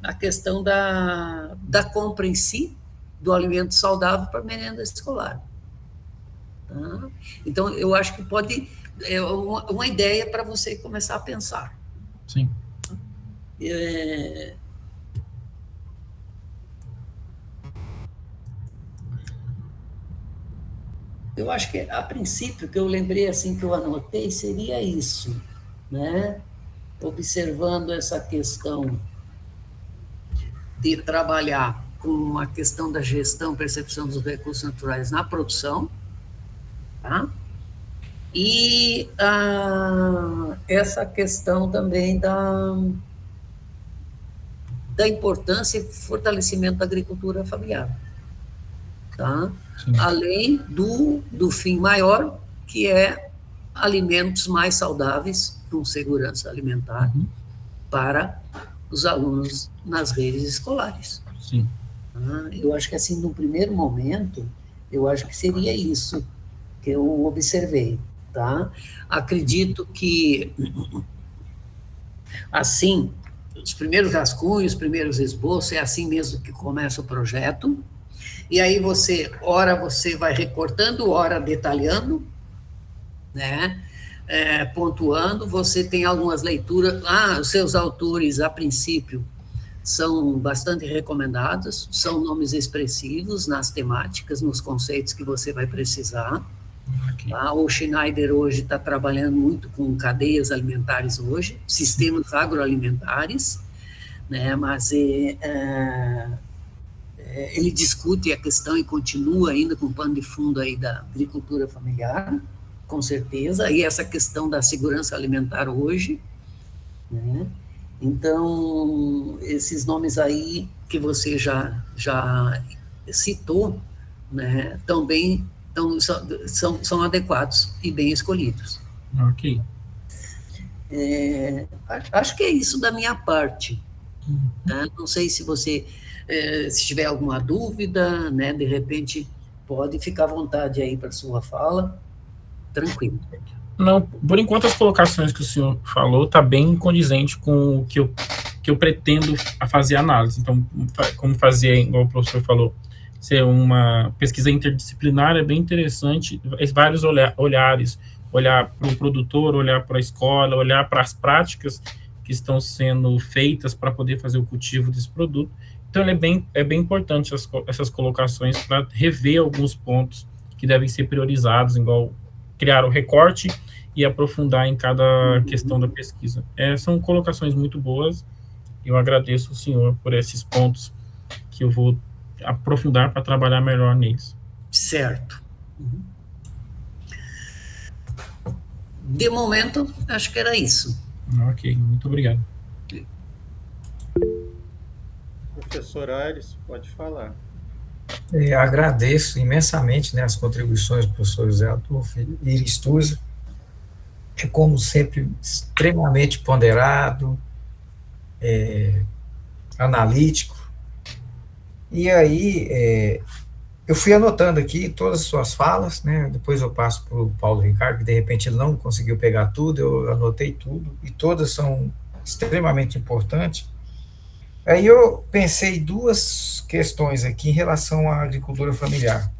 compra em si, do alimento saudável para a merenda escolar. Tá? Então, eu acho que pode... É uma ideia para você começar a pensar. Sim. Eu acho que, a princípio, que eu lembrei, assim, que eu anotei, seria isso, né? Observando essa questão de trabalhar com a questão da gestão, percepção dos recursos naturais na produção, tá? E essa questão também da importância e fortalecimento da agricultura familiar, tá? Além do fim maior, que é alimentos mais saudáveis, com segurança alimentar, para os alunos nas redes escolares. Sim. Eu acho que, assim, no primeiro momento, eu acho que seria isso que eu observei, tá? Acredito que, assim, os primeiros rascunhos, os primeiros esboços, é assim mesmo que começa o projeto, e aí ora você vai recortando, ora detalhando, né? Pontuando, você tem algumas leituras, os seus autores, a princípio, são bastante recomendados, são nomes expressivos nas temáticas, nos conceitos que você vai precisar. Tá? O Schneider hoje está trabalhando muito com cadeias alimentares hoje, sistemas agroalimentares, né? Mas ele discute a questão e continua ainda com o pano de fundo aí da agricultura familiar, com certeza, e essa questão da segurança alimentar hoje, né? Então, esses nomes aí que você já citou, né, também são adequados e bem escolhidos. Ok. Acho que é isso da minha parte. Né? Não sei se você, se tiver alguma dúvida, né, de repente, pode ficar à vontade aí para a sua fala. Tranquilo. Não, por enquanto as colocações que o senhor falou está bem condizente com o que eu pretendo fazer análise. Então, como fazer, igual o professor falou, ser uma pesquisa interdisciplinar é bem interessante, vários olhares, olhar para o produtor, olhar para a escola, olhar para as práticas que estão sendo feitas para poder fazer o cultivo desse produto. Então, é bem importante essas colocações para rever alguns pontos que devem ser priorizados, igual criar o recorte e aprofundar em cada questão da pesquisa. São colocações muito boas. Eu agradeço o senhor por esses pontos que eu vou aprofundar para trabalhar melhor neles. Certo. De momento, acho que era isso. Ok, muito obrigado. Professor Aires, pode falar. Agradeço imensamente, né, as contribuições do professor José Adolfo e Iris Tusa. É, como sempre, extremamente ponderado, analítico. E aí, eu fui anotando aqui todas as suas falas, né, depois eu passo para o Paulo Ricardo, que de repente ele não conseguiu pegar tudo, eu anotei tudo, e todas são extremamente importantes. Aí eu pensei duas questões aqui em relação à agricultura familiar.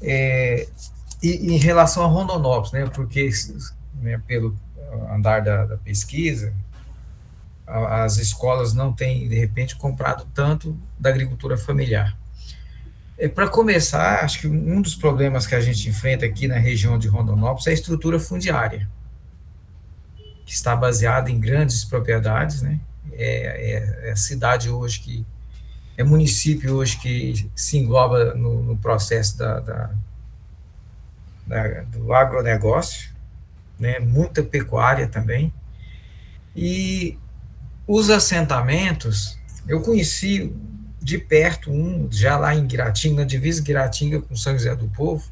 E em relação a Rondonópolis, né, porque, né, pelo andar da pesquisa, as escolas não têm, de repente, comprado tanto da agricultura familiar. Para começar, acho que um dos problemas que a gente enfrenta aqui na região de Rondonópolis é a estrutura fundiária, que está baseada em grandes propriedades, né? É a cidade hoje que é município hoje que se engloba no processo do agronegócio, né? Muita pecuária também. E os assentamentos, eu conheci de perto já lá em Guiratinga, na divisa Guiratinga com São José do Povo,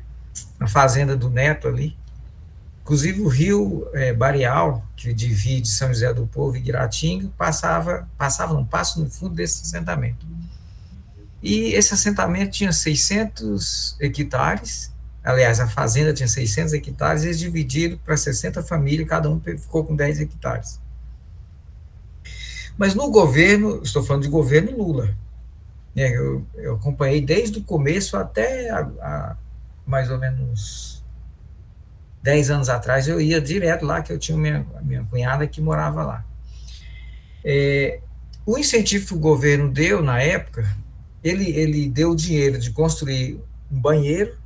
na fazenda do Neto ali. Inclusive o rio Bareal, que divide São José do Povo e Guiratinga, passa no fundo desse assentamento. E esse assentamento tinha 600 hectares, aliás, a fazenda tinha 600 hectares, e eles dividiram para 60 famílias, cada um ficou com 10 hectares. Mas no governo, estou falando de governo Lula, né, eu acompanhei desde o começo até mais ou menos 10 anos atrás, eu ia direto lá, que eu tinha minha cunhada que morava lá. O incentivo que o governo deu na época, ele deu o dinheiro de construir um banheiro,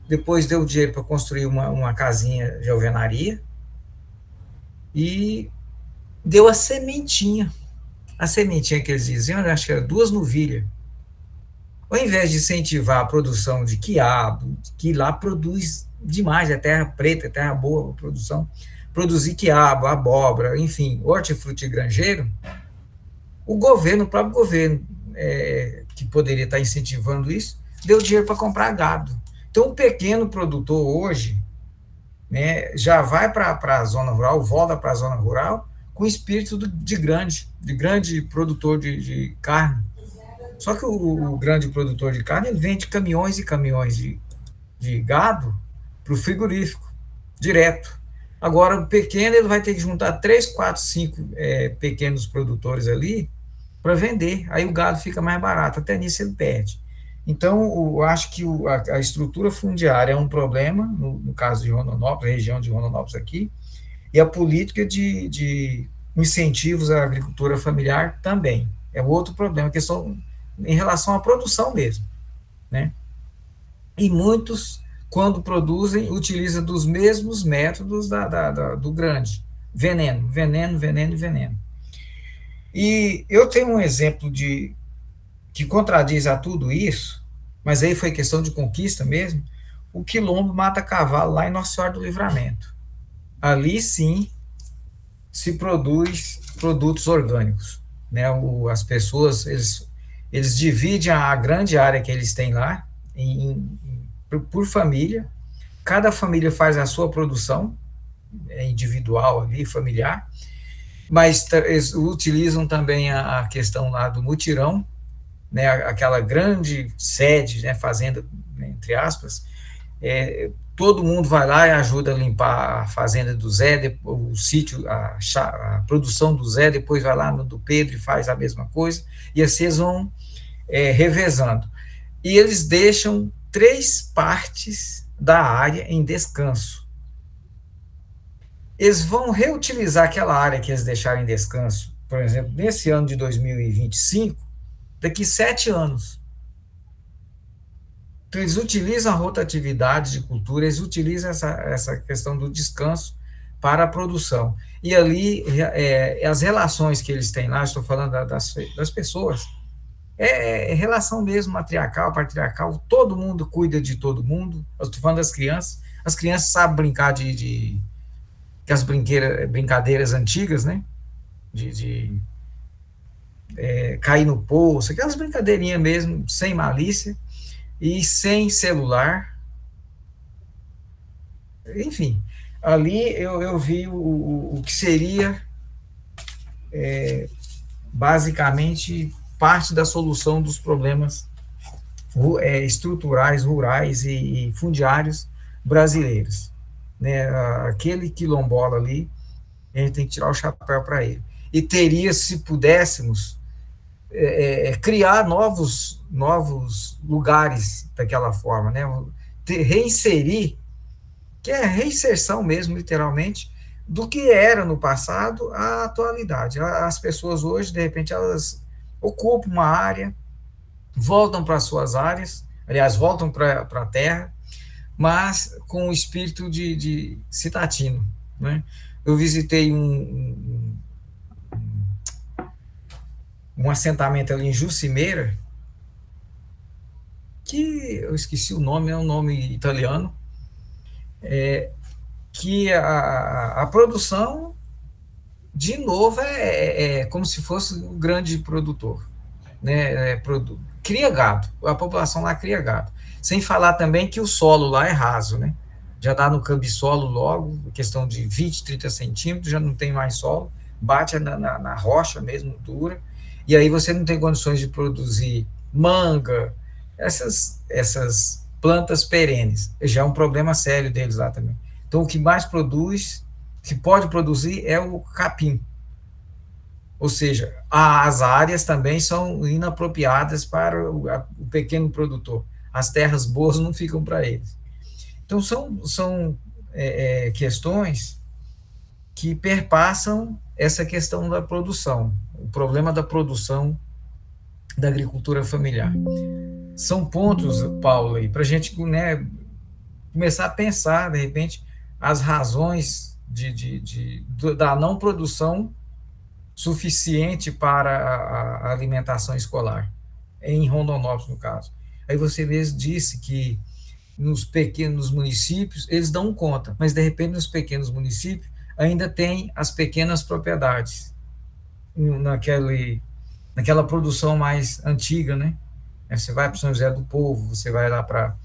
depois deu o dinheiro para construir uma casinha de alvenaria, e deu a sementinha que eles diziam, eu acho que era 2 novilhas. Ao invés de incentivar a produção de quiabo, que lá produz demais, é terra preta, é terra boa a produção, produzir quiabo, abóbora, enfim, hortifruti granjeiro, o próprio governo, que poderia estar incentivando isso, deu dinheiro para comprar gado. Então, o pequeno produtor hoje, né, já vai para a zona rural, volta para a zona rural, com espírito de grande produtor de carne. Só que o grande produtor de carne, ele vende caminhões e caminhões de gado para o frigorífico, direto. Agora, o pequeno, ele vai ter que juntar 3, 4, 5 pequenos produtores ali para vender. Aí o gado fica mais barato, até nisso ele perde. Então, eu acho que a estrutura fundiária é um problema, no caso de Rondonópolis, região de Rondonópolis aqui, e a política de incentivos à agricultura familiar também. É outro problema, questão em relação à produção mesmo, né? E muitos, quando produzem, utilizam dos mesmos métodos do grande. Veneno, veneno, veneno e veneno. E eu tenho um exemplo que contradiz a tudo isso, mas aí foi questão de conquista mesmo. O Quilombo mata cavalo lá em Nossa Senhora do Livramento. Ali sim se produz produtos orgânicos, né? As pessoas, eles dividem a grande área que eles têm lá por família. Cada família faz a sua produção individual ali, familiar, mas eles utilizam também a questão lá do mutirão, né, aquela grande sede, né, fazenda, né, entre aspas, todo mundo vai lá e ajuda a limpar a fazenda do Zé, o sítio, a produção do Zé, depois vai lá no do Pedro e faz a mesma coisa, e assim eles vão revezando. E eles deixam 3 partes da área em descanso. Eles vão reutilizar aquela área que eles deixaram em descanso, por exemplo, nesse ano de 2025, daqui 7 anos. Então, eles utilizam a rotatividade de cultura, eles utilizam essa questão do descanso para a produção. E ali, as relações que eles têm lá, estou falando das pessoas, relação mesmo matriarcal, patriarcal, todo mundo cuida de todo mundo. Eu estou falando das crianças, as crianças sabem brincar de as brincadeiras antigas, né? De cair no poço, aquelas brincadeirinhas mesmo, sem malícia e sem celular. Enfim, ali eu vi o que seria basicamente parte da solução dos problemas estruturais, rurais e fundiários brasileiros, né? Aquele quilombola ali, a gente tem que tirar o chapéu para ele. E teria, se pudéssemos, criar novos lugares daquela forma, né? Reinserir, que é reinserção mesmo, literalmente, do que era no passado à atualidade. As pessoas hoje, de repente, elas ocupam uma área, voltam para suas áreas, aliás, voltam para a terra, mas com o espírito de citatino, né? Eu visitei um assentamento ali em Jucimeira, que eu esqueci o nome, é um nome italiano, que a produção, de novo, é como se fosse um grande produtor, né? Cria gado, a população lá cria gado. Sem falar também que o solo lá é raso, né? Já dá no cambissolo logo, questão de 20, 30 centímetros, já não tem mais solo, bate na rocha mesmo, dura, e aí você não tem condições de produzir manga, essas plantas perenes. Já é um problema sério deles lá também. Então, o que mais produz, que pode produzir, é o capim. Ou seja, as áreas também são inapropriadas para o pequeno produtor. As terras boas não ficam para eles. Então, são questões que perpassam essa questão da produção, o problema da produção da agricultura familiar. São pontos, Paulo, para a gente, né, começar a pensar, de repente, as razões da não produção suficiente para a alimentação escolar, em Rondonópolis, no caso. Aí você mesmo disse que nos pequenos municípios, eles dão conta, mas, de repente, nos pequenos municípios, ainda tem as pequenas propriedades, naquela produção mais antiga, né? Você vai para São José do Povo, você vai lá para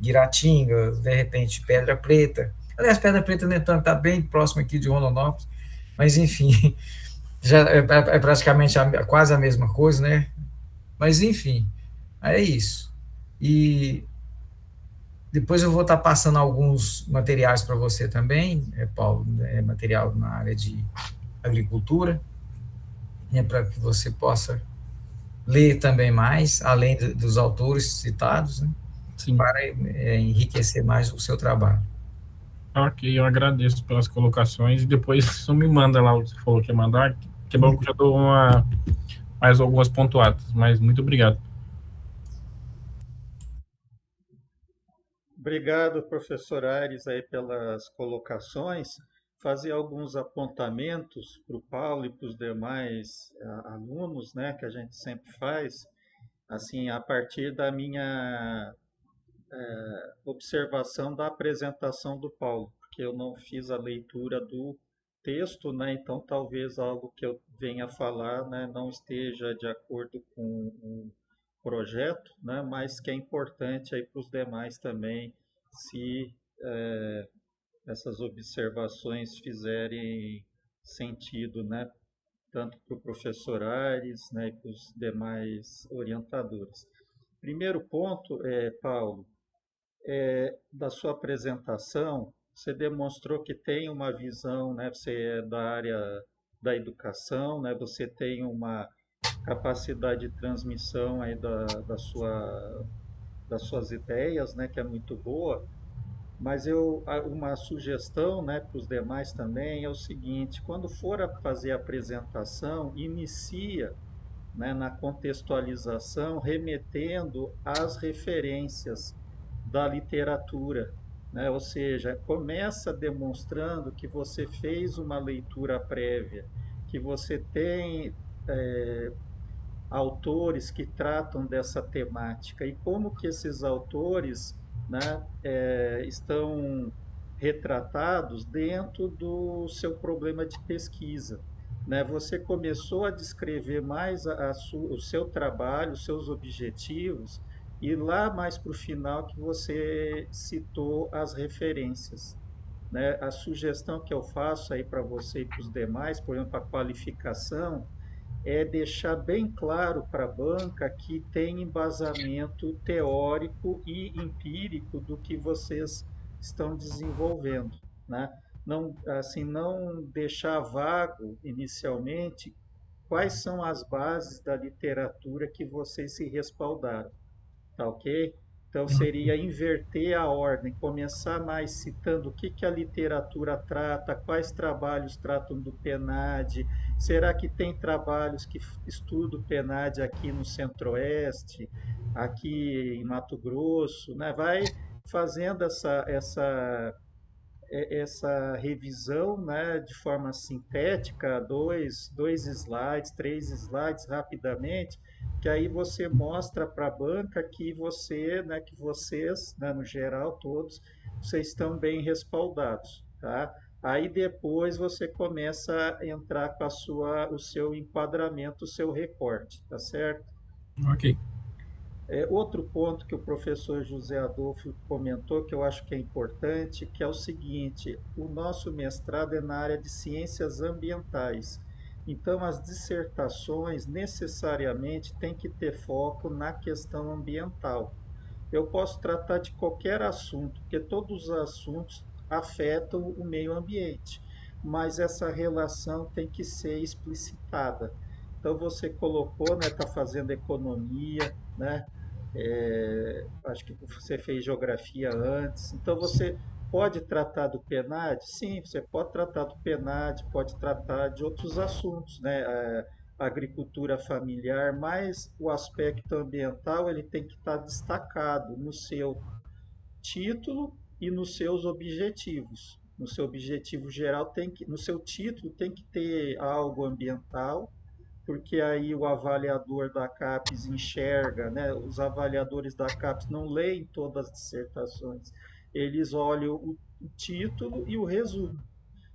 Guiratinga, de repente, Pedra Preta. Aliás, Pedra Preta, nem tanto, está bem próximo aqui de Rondonópolis, mas, enfim, já é praticamente quase a mesma coisa, né? Mas, enfim, é isso. E Depois eu vou estar passando alguns materiais para você também, Paulo, material na área de agricultura, para que você possa ler também mais, além dos autores citados, né, para enriquecer mais o seu trabalho. Ok, eu agradeço pelas colocações e depois só me manda lá o que você falou que ia mandar, que é bom que eu já dou mais algumas pontuadas, mas muito obrigado. Obrigado, professor Aires, aí pelas colocações. Fazer alguns apontamentos para o Paulo e para os demais alunos, né, que a gente sempre faz, assim, a partir da minha observação da apresentação do Paulo, porque eu não fiz a leitura do texto, né, então talvez algo que eu venha falar, né, não esteja de acordo com o projeto, né, mas que é importante aí para os demais também, se essas observações fizerem sentido, né, tanto para o professor Aires, né, e para os demais orientadores. Primeiro ponto, Paulo, da sua apresentação, você demonstrou que tem uma visão, né, você é da área da educação, né, você tem uma capacidade de transmissão aí das suas ideias, né, que é muito boa, mas uma sugestão, né, para os demais também é o seguinte: quando for a fazer a apresentação, inicia, né, na contextualização, remetendo às referências da literatura, né? Ou seja, começa demonstrando que você fez uma leitura prévia, que você tem autores que tratam dessa temática e como que esses autores, né, estão retratados dentro do seu problema de pesquisa. Né? Você começou a descrever mais o seu trabalho, os seus objetivos, e lá mais para o final que você citou as referências. Né? A sugestão que eu faço aí para você e para os demais, por exemplo, a qualificação, é deixar bem claro para a banca que tem embasamento teórico e empírico do que vocês estão desenvolvendo, né? Não, assim, não deixar vago inicialmente quais são as bases da literatura que vocês se respaldaram, tá ok? Então seria inverter a ordem, começar mais citando o que, que a literatura trata, quais trabalhos tratam do PNAD, será que tem trabalhos que estudam o PNAD aqui no Centro-Oeste, aqui em Mato Grosso, né? Vai fazendo essa revisão, né, de forma sintética, dois slides, três slides rapidamente, que aí você mostra para a banca que você, né, que vocês, né, no geral todos, vocês estão bem respaldados, tá? Aí depois você começa a entrar com o seu enquadramento, o seu recorte, tá certo? Ok. Outro ponto que o professor José Adolfo comentou, que eu acho que é importante, que é o seguinte: o nosso mestrado é na área de ciências ambientais. Então, as dissertações necessariamente têm que ter foco na questão ambiental. Eu posso tratar de qualquer assunto, porque todos os assuntos afetam o meio ambiente, mas essa relação tem que ser explicitada. Então, você colocou, né, está fazendo economia, né? Acho que você fez geografia antes. Então, você pode tratar do PNAD? Sim, você pode tratar do PNAD, pode tratar de outros assuntos, né? Agricultura familiar, mas o aspecto ambiental ele tem que estar destacado no seu título e nos seus objetivos. No seu objetivo geral no seu título tem que ter algo ambiental, porque aí o avaliador da CAPES enxerga, né? Os avaliadores da CAPES não leem todas as dissertações, eles olham o título e o resumo.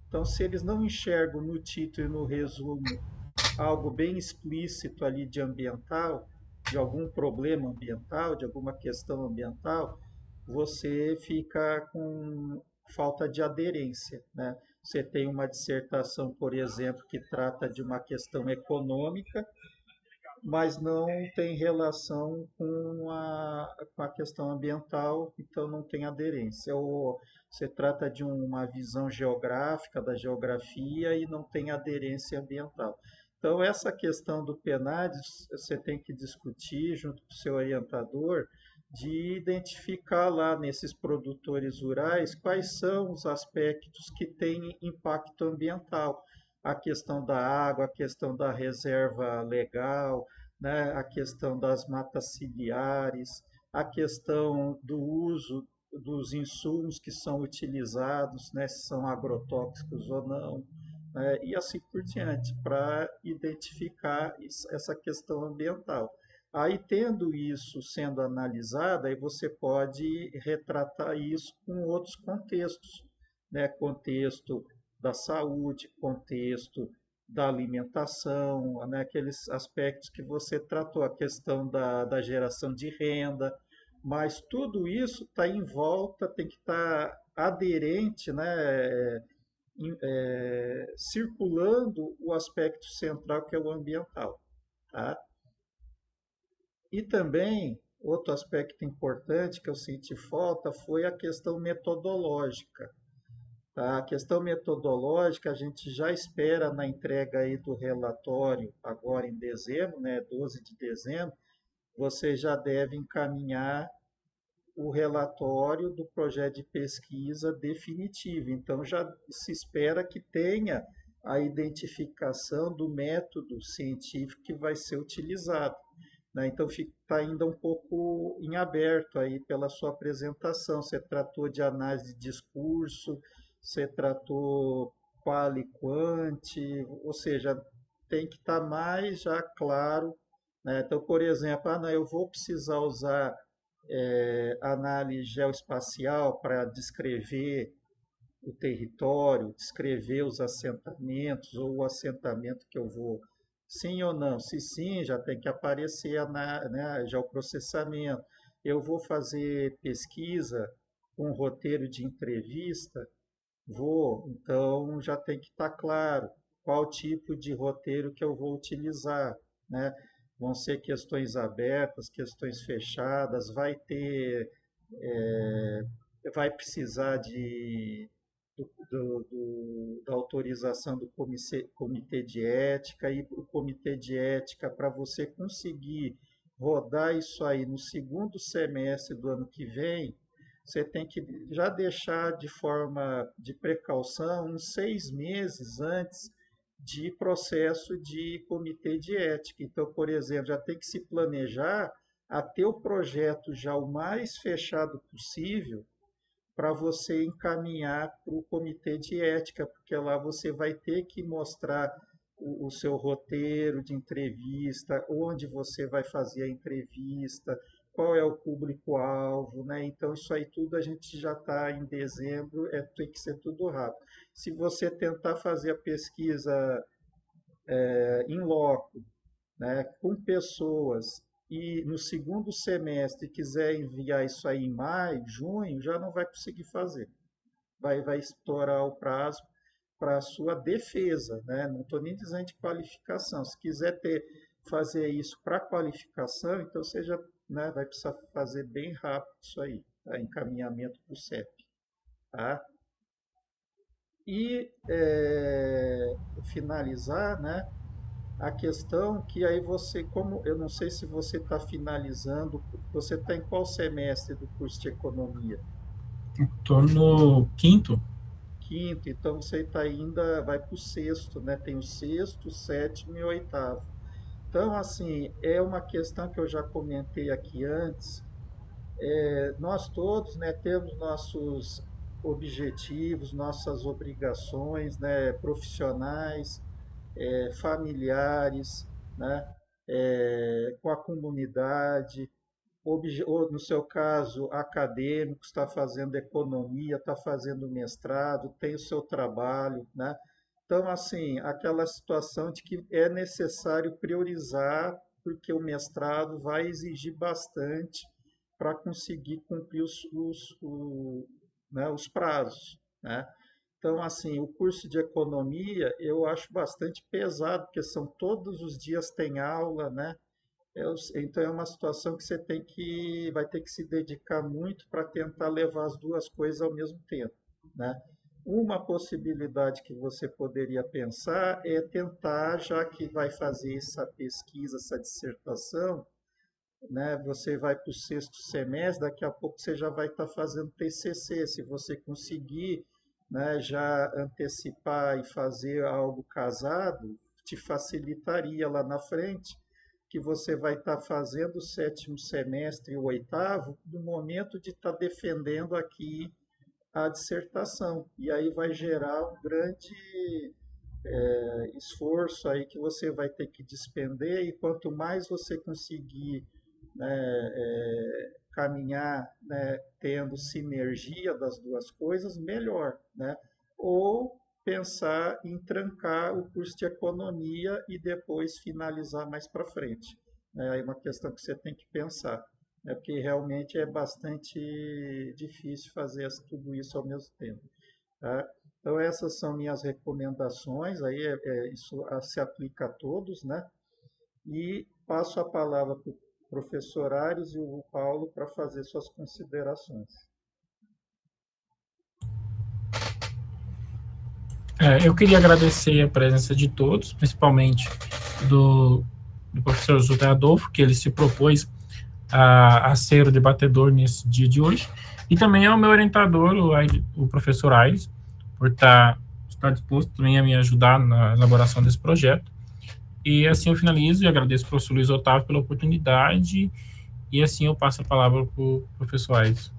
Então, se eles não enxergam no título e no resumo algo bem explícito ali de ambiental, de algum problema ambiental, de alguma questão ambiental, você fica com falta de aderência, né? Você tem uma dissertação, por exemplo, que trata de uma questão econômica, mas não tem relação com com a questão ambiental, então não tem aderência. Ou você trata de uma visão geográfica da geografia e não tem aderência ambiental. Então, essa questão do PNAD, você tem que discutir junto com o seu orientador, de identificar lá nesses produtores rurais quais são os aspectos que têm impacto ambiental. A questão da água, a questão da reserva legal, né, a questão das matas ciliares, a questão do uso dos insumos que são utilizados, né, se são agrotóxicos ou não, né, e assim por diante, para identificar essa questão ambiental. Aí, tendo isso sendo analisado, aí você pode retratar isso com outros contextos, né? Contexto da saúde, contexto da alimentação, né? Aqueles aspectos que você tratou, a questão da geração de renda, mas tudo isso está em volta, tem que estar aderente, né? Circulando o aspecto central que é o ambiental, tá? E também, outro aspecto importante que eu senti falta foi a questão metodológica. Tá? A questão metodológica a gente já espera na entrega aí do relatório, agora em dezembro, né, 12 de dezembro, você já deve encaminhar o relatório do projeto de pesquisa definitivo. Então, já se espera que tenha a identificação do método científico que vai ser utilizado. Né? Então, está ainda um pouco em aberto aí pela sua apresentação. Você tratou de análise de discurso, você tratou qual e quanti, ou seja, tem que estar mais já claro. Né? Então, por exemplo, não, eu vou precisar usar análise geoespacial para descrever o território, descrever os assentamentos ou o assentamento que eu vou. Sim ou não? Se sim, já tem que aparecer né, já o processamento. Eu vou fazer pesquisa com roteiro de entrevista? Vou. Então, já tem que estar claro qual tipo de roteiro que eu vou utilizar, né? Vão ser questões abertas, questões fechadas, vai precisar da autorização do comitê de ética, e o comitê de ética, para você conseguir rodar isso aí no segundo semestre do ano que vem, você tem que já deixar de forma de precaução uns 6 meses antes de processo de comitê de ética. Então, por exemplo, já tem que se planejar a ter o projeto já o mais fechado possível para você encaminhar para o comitê de ética, porque lá você vai ter que mostrar o seu roteiro de entrevista, onde você vai fazer a entrevista, qual é o público-alvo, né? Então, isso aí tudo a gente já está em dezembro, tem que ser tudo rápido. Se você tentar fazer a pesquisa em loco, né, com pessoas, e no segundo semestre quiser enviar isso aí em maio, junho, já não vai conseguir fazer. Vai estourar o prazo para a sua defesa, né? Não estou nem dizendo de qualificação. Se quiser fazer isso para qualificação, então você já, né, vai precisar fazer bem rápido isso aí, tá? Encaminhamento para o CEP. Tá? E finalizar, né? A questão que aí você, como eu não sei se você está finalizando, você está em qual semestre do curso de economia? Estou no quinto. Quinto, então você está ainda, vai para o sexto, né? Tem o sexto, sétimo e oitavo. Então, assim, é uma questão que eu já comentei aqui antes. Nós todos, né, temos nossos objetivos, nossas obrigações, né, profissionais, familiares, né, com a comunidade, ou no seu caso, acadêmico, está fazendo economia, está fazendo mestrado, tem o seu trabalho, né? Então, assim, aquela situação de que é necessário priorizar, porque o mestrado vai exigir bastante para conseguir cumprir né, os prazos, né? Então, assim, o curso de economia eu acho bastante pesado, porque são todos os dias tem aula, né? Então é uma situação que vai ter que se dedicar muito para tentar levar as duas coisas ao mesmo tempo, né? Uma possibilidade que você poderia pensar é tentar, já que vai fazer essa pesquisa, essa dissertação, né? Você vai para o sexto semestre, daqui a pouco você já vai estar fazendo TCC. Se você conseguir, né, já antecipar e fazer algo casado, te facilitaria lá na frente, que você vai estar fazendo o sétimo semestre e o oitavo no momento de estar defendendo aqui a dissertação. E aí vai gerar um grande esforço aí que você vai ter que despender, e quanto mais você conseguir, né, caminhar, né, tendo sinergia das duas coisas, melhor, né? Ou pensar em trancar o curso de economia e depois finalizar mais para frente. É uma questão que você tem que pensar, né? Porque realmente é bastante difícil fazer tudo isso ao mesmo tempo, tá? Então essas são minhas recomendações, aí isso se aplica a todos, né? E passo a palavra para o professor Aires e o Paulo para fazer suas considerações. Eu queria agradecer a presença de todos, principalmente do professor José Adolfo, que ele se propôs a ser o debatedor nesse dia de hoje, e também ao meu orientador, o professor Aires, por estar disposto também a me ajudar na elaboração desse projeto. E assim eu finalizo e agradeço ao professor Luiz Otávio pela oportunidade, e assim eu passo a palavra para o professor Aires.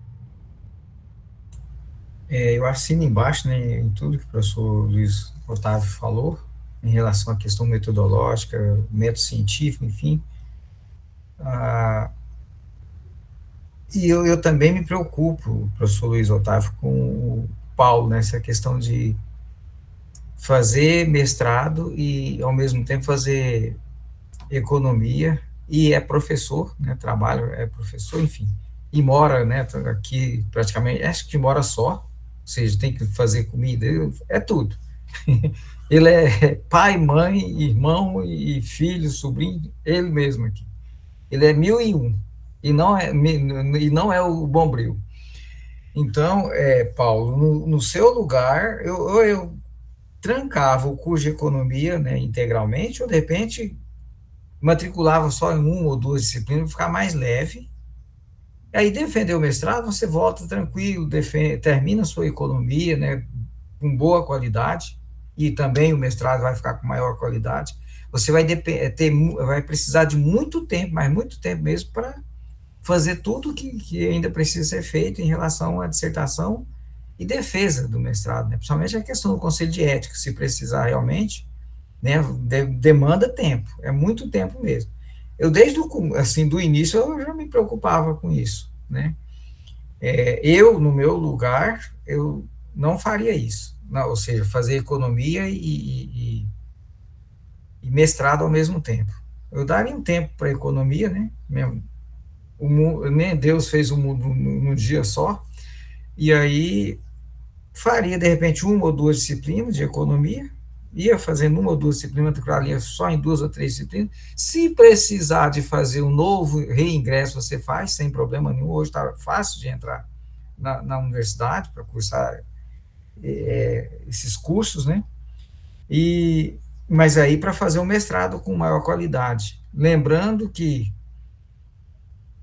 Eu assino embaixo, né, em tudo que o professor Luiz Otávio falou, em relação à questão metodológica, método científico, enfim. E eu também me preocupo, professor Luiz Otávio, com o Paulo, nessa questão de fazer mestrado e, ao mesmo tempo, fazer economia, e é professor, né, trabalha, é professor, enfim, e mora, né, aqui praticamente, acho que mora só, ou seja, tem que fazer comida, é tudo. Ele é pai, mãe, irmão e filho, sobrinho, ele mesmo aqui. Ele é 1001, e não é o Bombril. Então, Paulo, no seu lugar, eu trancava o curso de economia, né, integralmente, ou de repente matriculava só em uma ou duas disciplinas, para ficar mais leve. E aí, defender o mestrado, você volta tranquilo, termina a sua economia, né, com boa qualidade, e também o mestrado vai ficar com maior qualidade. Você vai precisar de muito tempo, mas muito tempo mesmo, para fazer tudo que ainda precisa ser feito em relação à dissertação e defesa do mestrado, né? Principalmente a questão do conselho de ética, se precisar realmente, né, demanda tempo, é muito tempo mesmo. Eu, desde do início, eu já me preocupava com isso, né? No meu lugar, eu não faria isso, não, ou seja, fazer economia e mestrado ao mesmo tempo. Eu daria um tempo para economia, né? Nem Deus fez o mundo num dia só, e aí faria, de repente, uma ou duas disciplinas de economia, ia fazendo uma ou duas disciplinas, matricularia só em 2 ou 3 disciplinas. Se precisar de fazer um novo reingresso, você faz, sem problema nenhum. Hoje está fácil de entrar na universidade para cursar esses cursos, né? Mas aí para fazer um mestrado com maior qualidade. Lembrando que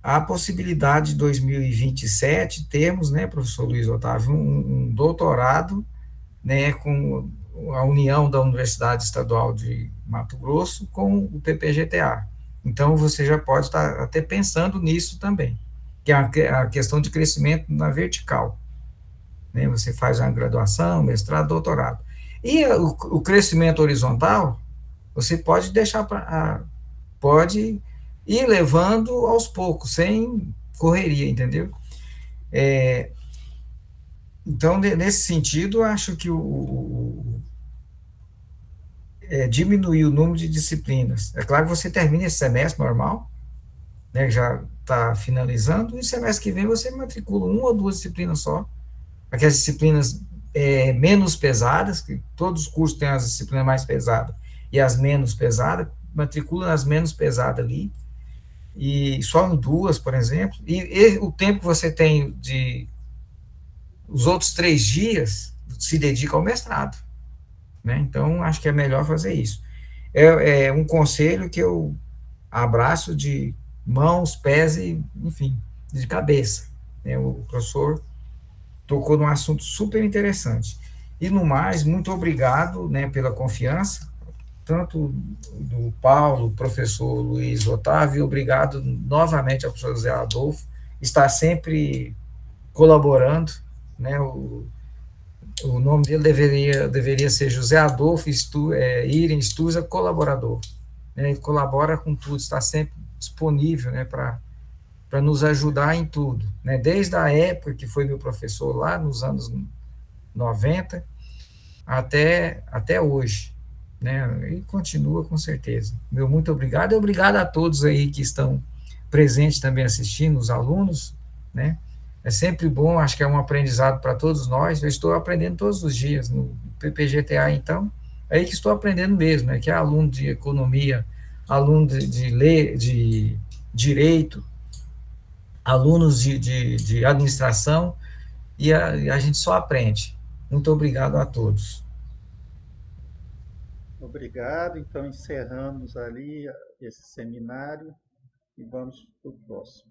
há possibilidade de 2027 termos, né, professor Luiz Otávio, um doutorado, né, com a união da Universidade Estadual de Mato Grosso com o PPGTA. Então, você já pode estar até pensando nisso também, que é a questão de crescimento na vertical, né? Você faz uma graduação, mestrado, doutorado. E o crescimento horizontal, você pode pode ir levando aos poucos, sem correria, entendeu? Então, nesse sentido, acho que diminuir o número de disciplinas. É claro que você termina esse semestre normal, né, já está finalizando, e semestre que vem você matricula uma ou duas disciplinas só, aquelas disciplinas menos pesadas, que todos os cursos têm as disciplinas mais pesadas e as menos pesadas, matricula nas menos pesadas ali, e só em 2, por exemplo, e o tempo que você tem os outros 3 dias se dedica ao mestrado, né? Então, acho que é melhor fazer isso. É um conselho que eu abraço de mãos, pés e, enfim, de cabeça, né? O professor tocou num assunto super interessante. E, no mais, muito obrigado, né, pela confiança, tanto do Paulo, professor Luiz Otávio, obrigado novamente ao professor José Adolfo, está sempre colaborando, né? O nome dele deveria ser José Adolfo Iren Sturza, colaborador. Né? Ele colabora com tudo, está sempre disponível, né, para nos ajudar em tudo. Né? Desde a época que foi meu professor lá nos anos 90 até hoje. Né? E continua com certeza. Meu muito obrigado, e obrigado a todos aí que estão presentes também assistindo, os alunos, né? É sempre bom, acho que é um aprendizado para todos nós. Eu estou aprendendo todos os dias no PPGTA, então, é aí que estou aprendendo mesmo, né? Que é aluno de economia, aluno de direito, alunos de administração, e a gente só aprende. Muito obrigado a todos. Obrigado. Então, encerramos ali esse seminário e vamos para o próximo.